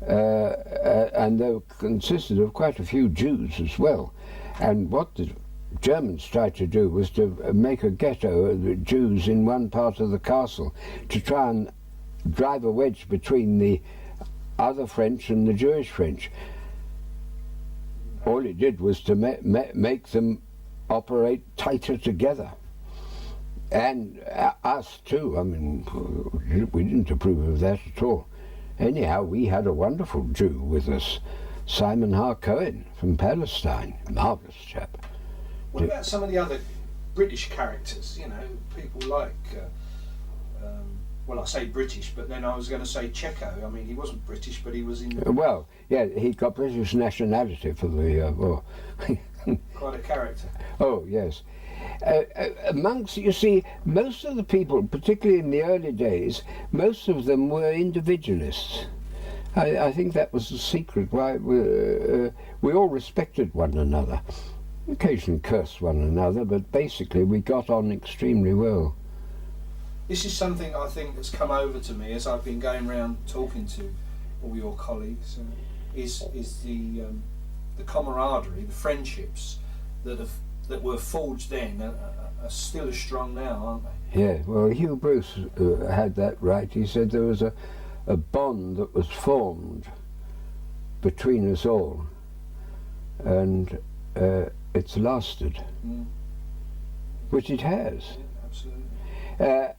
[SPEAKER 1] and they consisted of quite a few Jews as well. And what the Germans tried to do was to make a ghetto of the Jews in one part of the castle, to try and drive a wedge between the other French and the Jewish French. All it did was to make them operate tighter together. And us too. I mean, we didn't approve of that at all. Anyhow, we had a wonderful Jew with us, Simon Harcohen from Palestine, marvellous chap.
[SPEAKER 2] What about some of the other British characters? You know, people like, well, I say British, but then I was going to say Checo. I mean, he wasn't British, but he was in.
[SPEAKER 1] Well, yeah, he got British nationality for the war.
[SPEAKER 2] Quite a character.
[SPEAKER 1] Oh, yes. Amongst, you see, most of the people, particularly in the early days, most of them were individualists. I think that was the secret why we all respected one another. Occasionally cursed one another, but basically we got on extremely well.
[SPEAKER 2] This is something I think that's come over to me as I've been going around talking to all your colleagues. Is the camaraderie, the friendships that were forged then are still as strong now, aren't they?
[SPEAKER 1] Yeah, well, Hugh Bruce had that right. He said there was a bond that was formed between us all, and it's lasted, which it has.
[SPEAKER 2] Yeah, absolutely.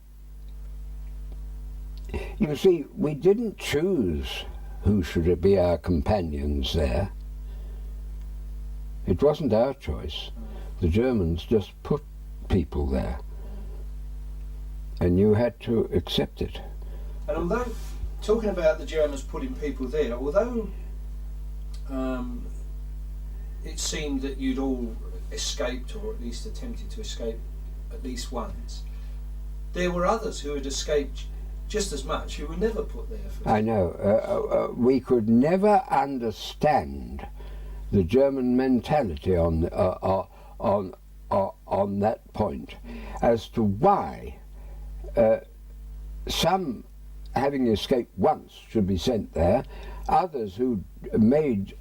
[SPEAKER 1] You see, we didn't choose who should be our companions there. It wasn't our choice. The Germans just put people there, and you had to accept it.
[SPEAKER 2] And although, talking about the Germans putting people there, although it seemed that you'd all escaped, or at least attempted to escape at least once, there were others who had escaped just as much who were never put there.
[SPEAKER 1] I know. We could never understand the German mentality on that point, as to why some, having escaped once, should be sent there, others who made,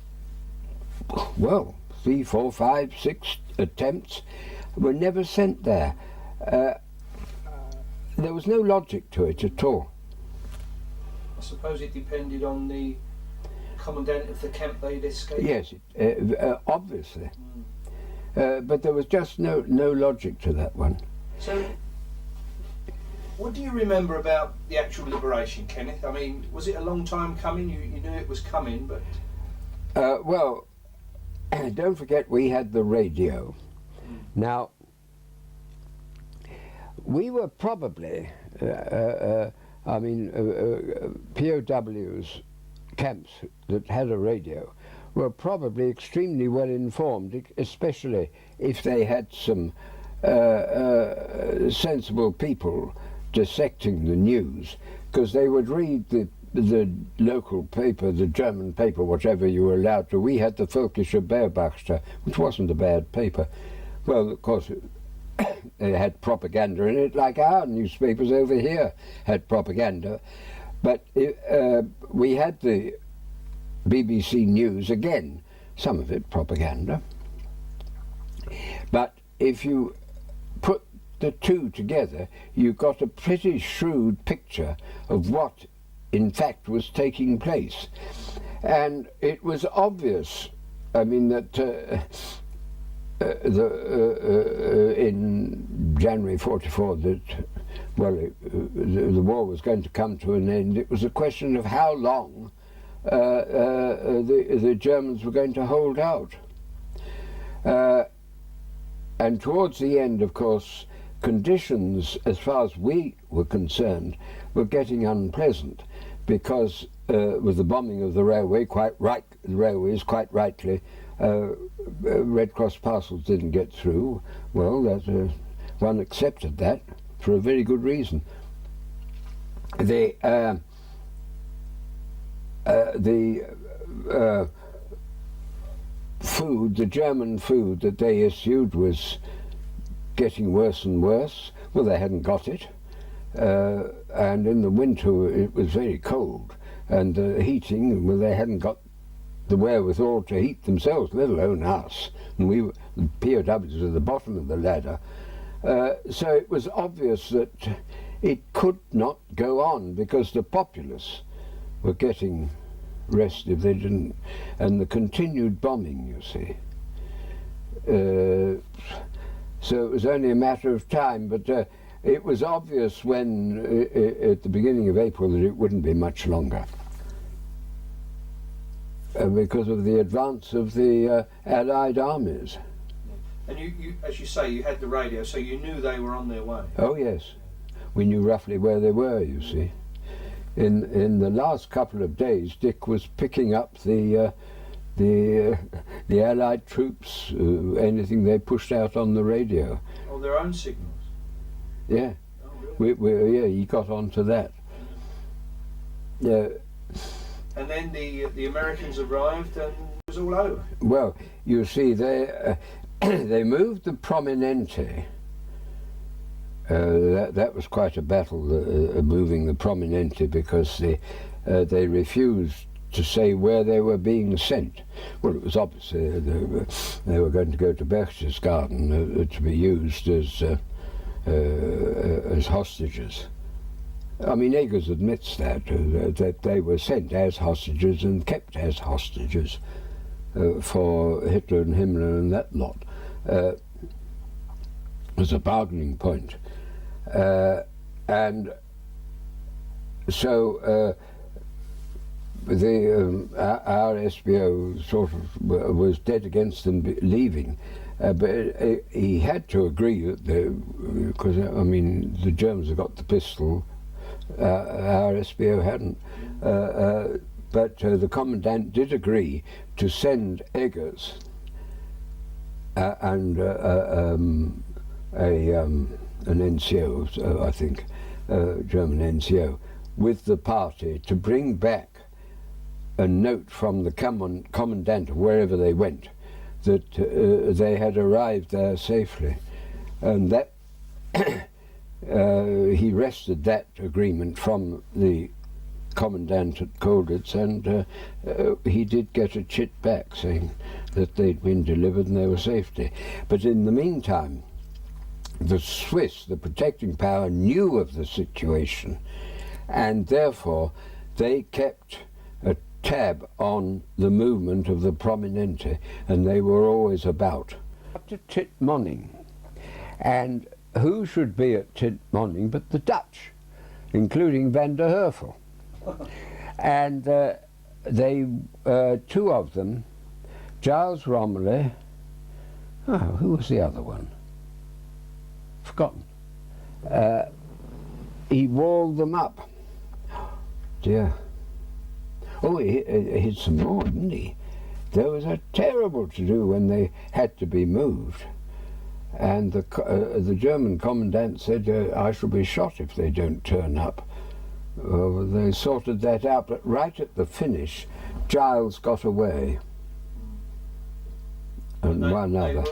[SPEAKER 1] well, 3, 4, 5, 6 attempts were never sent there. There was no logic to it at all.
[SPEAKER 2] I suppose it depended on the commandant of the camp they'd escaped.
[SPEAKER 1] Yes, obviously. But there was just no logic to that one.
[SPEAKER 2] So, what do you remember about the actual liberation, Kenneth? I mean, was it a long time coming? You knew it was coming, but...
[SPEAKER 1] Well, don't forget we had the radio. Now, we were probably, POWs camps that had a radio were probably extremely well informed, especially if they had some sensible people dissecting the news, because they would read the local paper, the German paper, whatever you were allowed to. We had the Völkische Beobachter, which wasn't a bad paper. Well, of course, it had propaganda in it, like our newspapers over here had propaganda. But we had the BBC News, again, some of it propaganda. But if you put the two together, you got a pretty shrewd picture of what in fact was taking place. And it was obvious, I mean, that in January 44 that, well, the war was going to come to an end. It was a question of how long the Germans were going to hold out. And towards the end, of course, conditions, as far as we were concerned, were getting unpleasant, because with the bombing of the railway, the railways, quite rightly, Red Cross parcels didn't get through. Well, one accepted that for a very good reason. The food, the German food that they issued, was getting worse and worse. Well, they hadn't got it. And in the winter it was very cold, and the heating, well, they hadn't got the wherewithal to heat themselves, let alone us. And we were, the POWs, at the bottom of the ladder. So it was obvious that it could not go on, because the populace were getting restive. They didn't, and the continued bombing, you see. So it was only a matter of time, but it was obvious when, at the beginning of April, that it wouldn't be much longer. Because of the advance of the Allied armies.
[SPEAKER 2] And you, as you say, you had the radio, so you knew they were on their way.
[SPEAKER 1] Oh yes, we knew roughly where they were, you see. In the last couple of days, Dick was picking up the Allied troops, anything they pushed out on the radio.
[SPEAKER 2] Oh, their own signals?
[SPEAKER 1] Yeah.
[SPEAKER 2] Oh, really?
[SPEAKER 1] Yeah, he got onto that. Yeah.
[SPEAKER 2] And then the Americans arrived and it was all over.
[SPEAKER 1] Well, you see, they moved the Prominente. That was quite a battle, moving the Prominente, because they refused to say where they were being sent. Well, it was obvious they were going to go to Berchtesgaden to be used as hostages. I mean, Eggers admits that they were sent as hostages and kept as hostages for Hitler and Himmler and that lot, as a bargaining point. And so our SBO sort of was dead against them leaving, but he had to agree that because I mean the Germans had got the pistol, our SBO hadn't. But the commandant did agree to send Eggers and an NCO, I think, German NCO, with the party to bring back a note from the commandant of wherever they went that they had arrived there safely, and that he wrested that agreement from the commandant at Colditz, and he did get a chit back saying that they'd been delivered and they were safety. But in the meantime, the Swiss, the protecting power, knew of the situation, and therefore they kept a tab on the movement of the Prominente, and they were always about. Up to Titmonning, and who should be at Titmonning but the Dutch, including Van der Hervel. And they, two of them, Giles Romilly, who was the other one? Forgotten. He walled them up. Dear. Oh, he hit some more, didn't he? There was a terrible to-do when they had to be moved. And the German commandant said, I shall be shot if they don't turn up. They sorted that out, but right at the finish, Giles got away. And one other.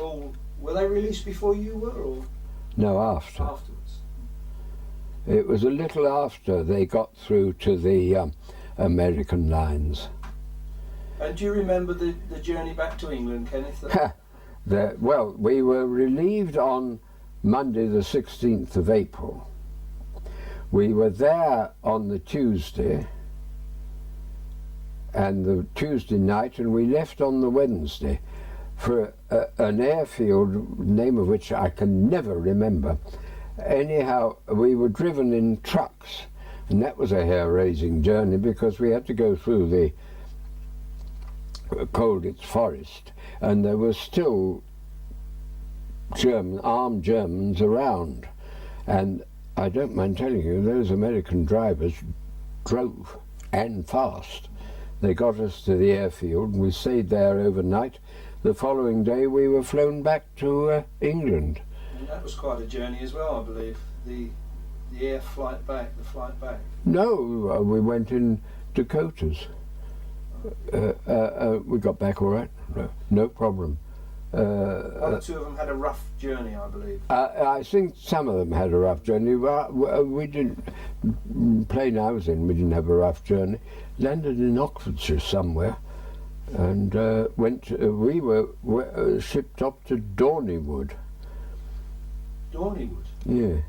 [SPEAKER 2] Were they released before you were, or?
[SPEAKER 1] No, after.
[SPEAKER 2] Afterwards.
[SPEAKER 1] It was a little after they got through to the American lines.
[SPEAKER 2] And do you remember the journey back to England, Kenneth?
[SPEAKER 1] Well, we were relieved on Monday the 16th of April. We were there on the Tuesday, and the Tuesday night, and we left on the Wednesday for an airfield, name of which I can never remember. Anyhow, we were driven in trucks, and that was a hair-raising journey because we had to go through the Colditz forest, and there were still armed Germans around. And I don't mind telling you, those American drivers drove, and fast. They got us to the airfield, and we stayed there overnight. The following day we were flown back to England.
[SPEAKER 2] And that was quite a journey as well, I believe. The air flight back, the flight back.
[SPEAKER 1] No, we went in Dakotas. We got back all right, no problem.
[SPEAKER 2] The two of them had a rough journey, I believe.
[SPEAKER 1] I think some of them had a rough journey. We didn't. Plane I was in, we didn't have a rough journey. Landed in Oxfordshire somewhere, and we were shipped up to Dorneywood.
[SPEAKER 2] Dorneywood?
[SPEAKER 1] Yeah.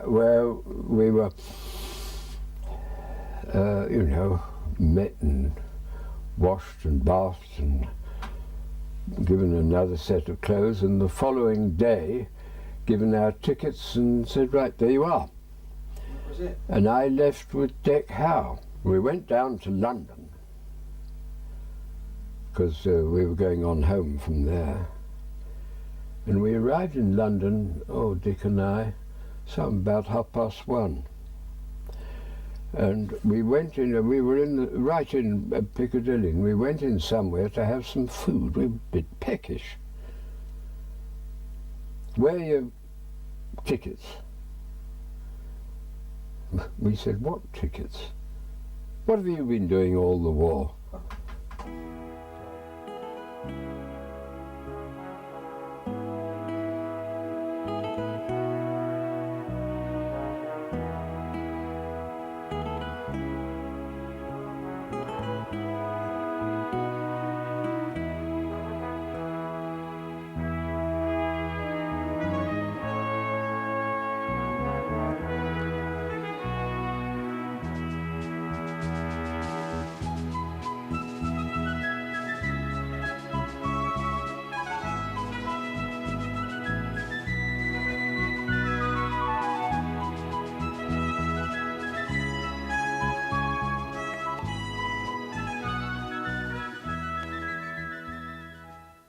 [SPEAKER 1] Where we were, met and washed and bathed and given another set of clothes, and the following day given our tickets and said, right, there you are.
[SPEAKER 2] That was it.
[SPEAKER 1] And I left with Dick Howe. We went down to London because we were going on home from there. And we arrived in London, Dick and I, something about 1:30. And we went in, we were right in Piccadilly, and we went in somewhere to have some food. We were a bit peckish. Where are your tickets? We said, what tickets? What have you been doing all the war?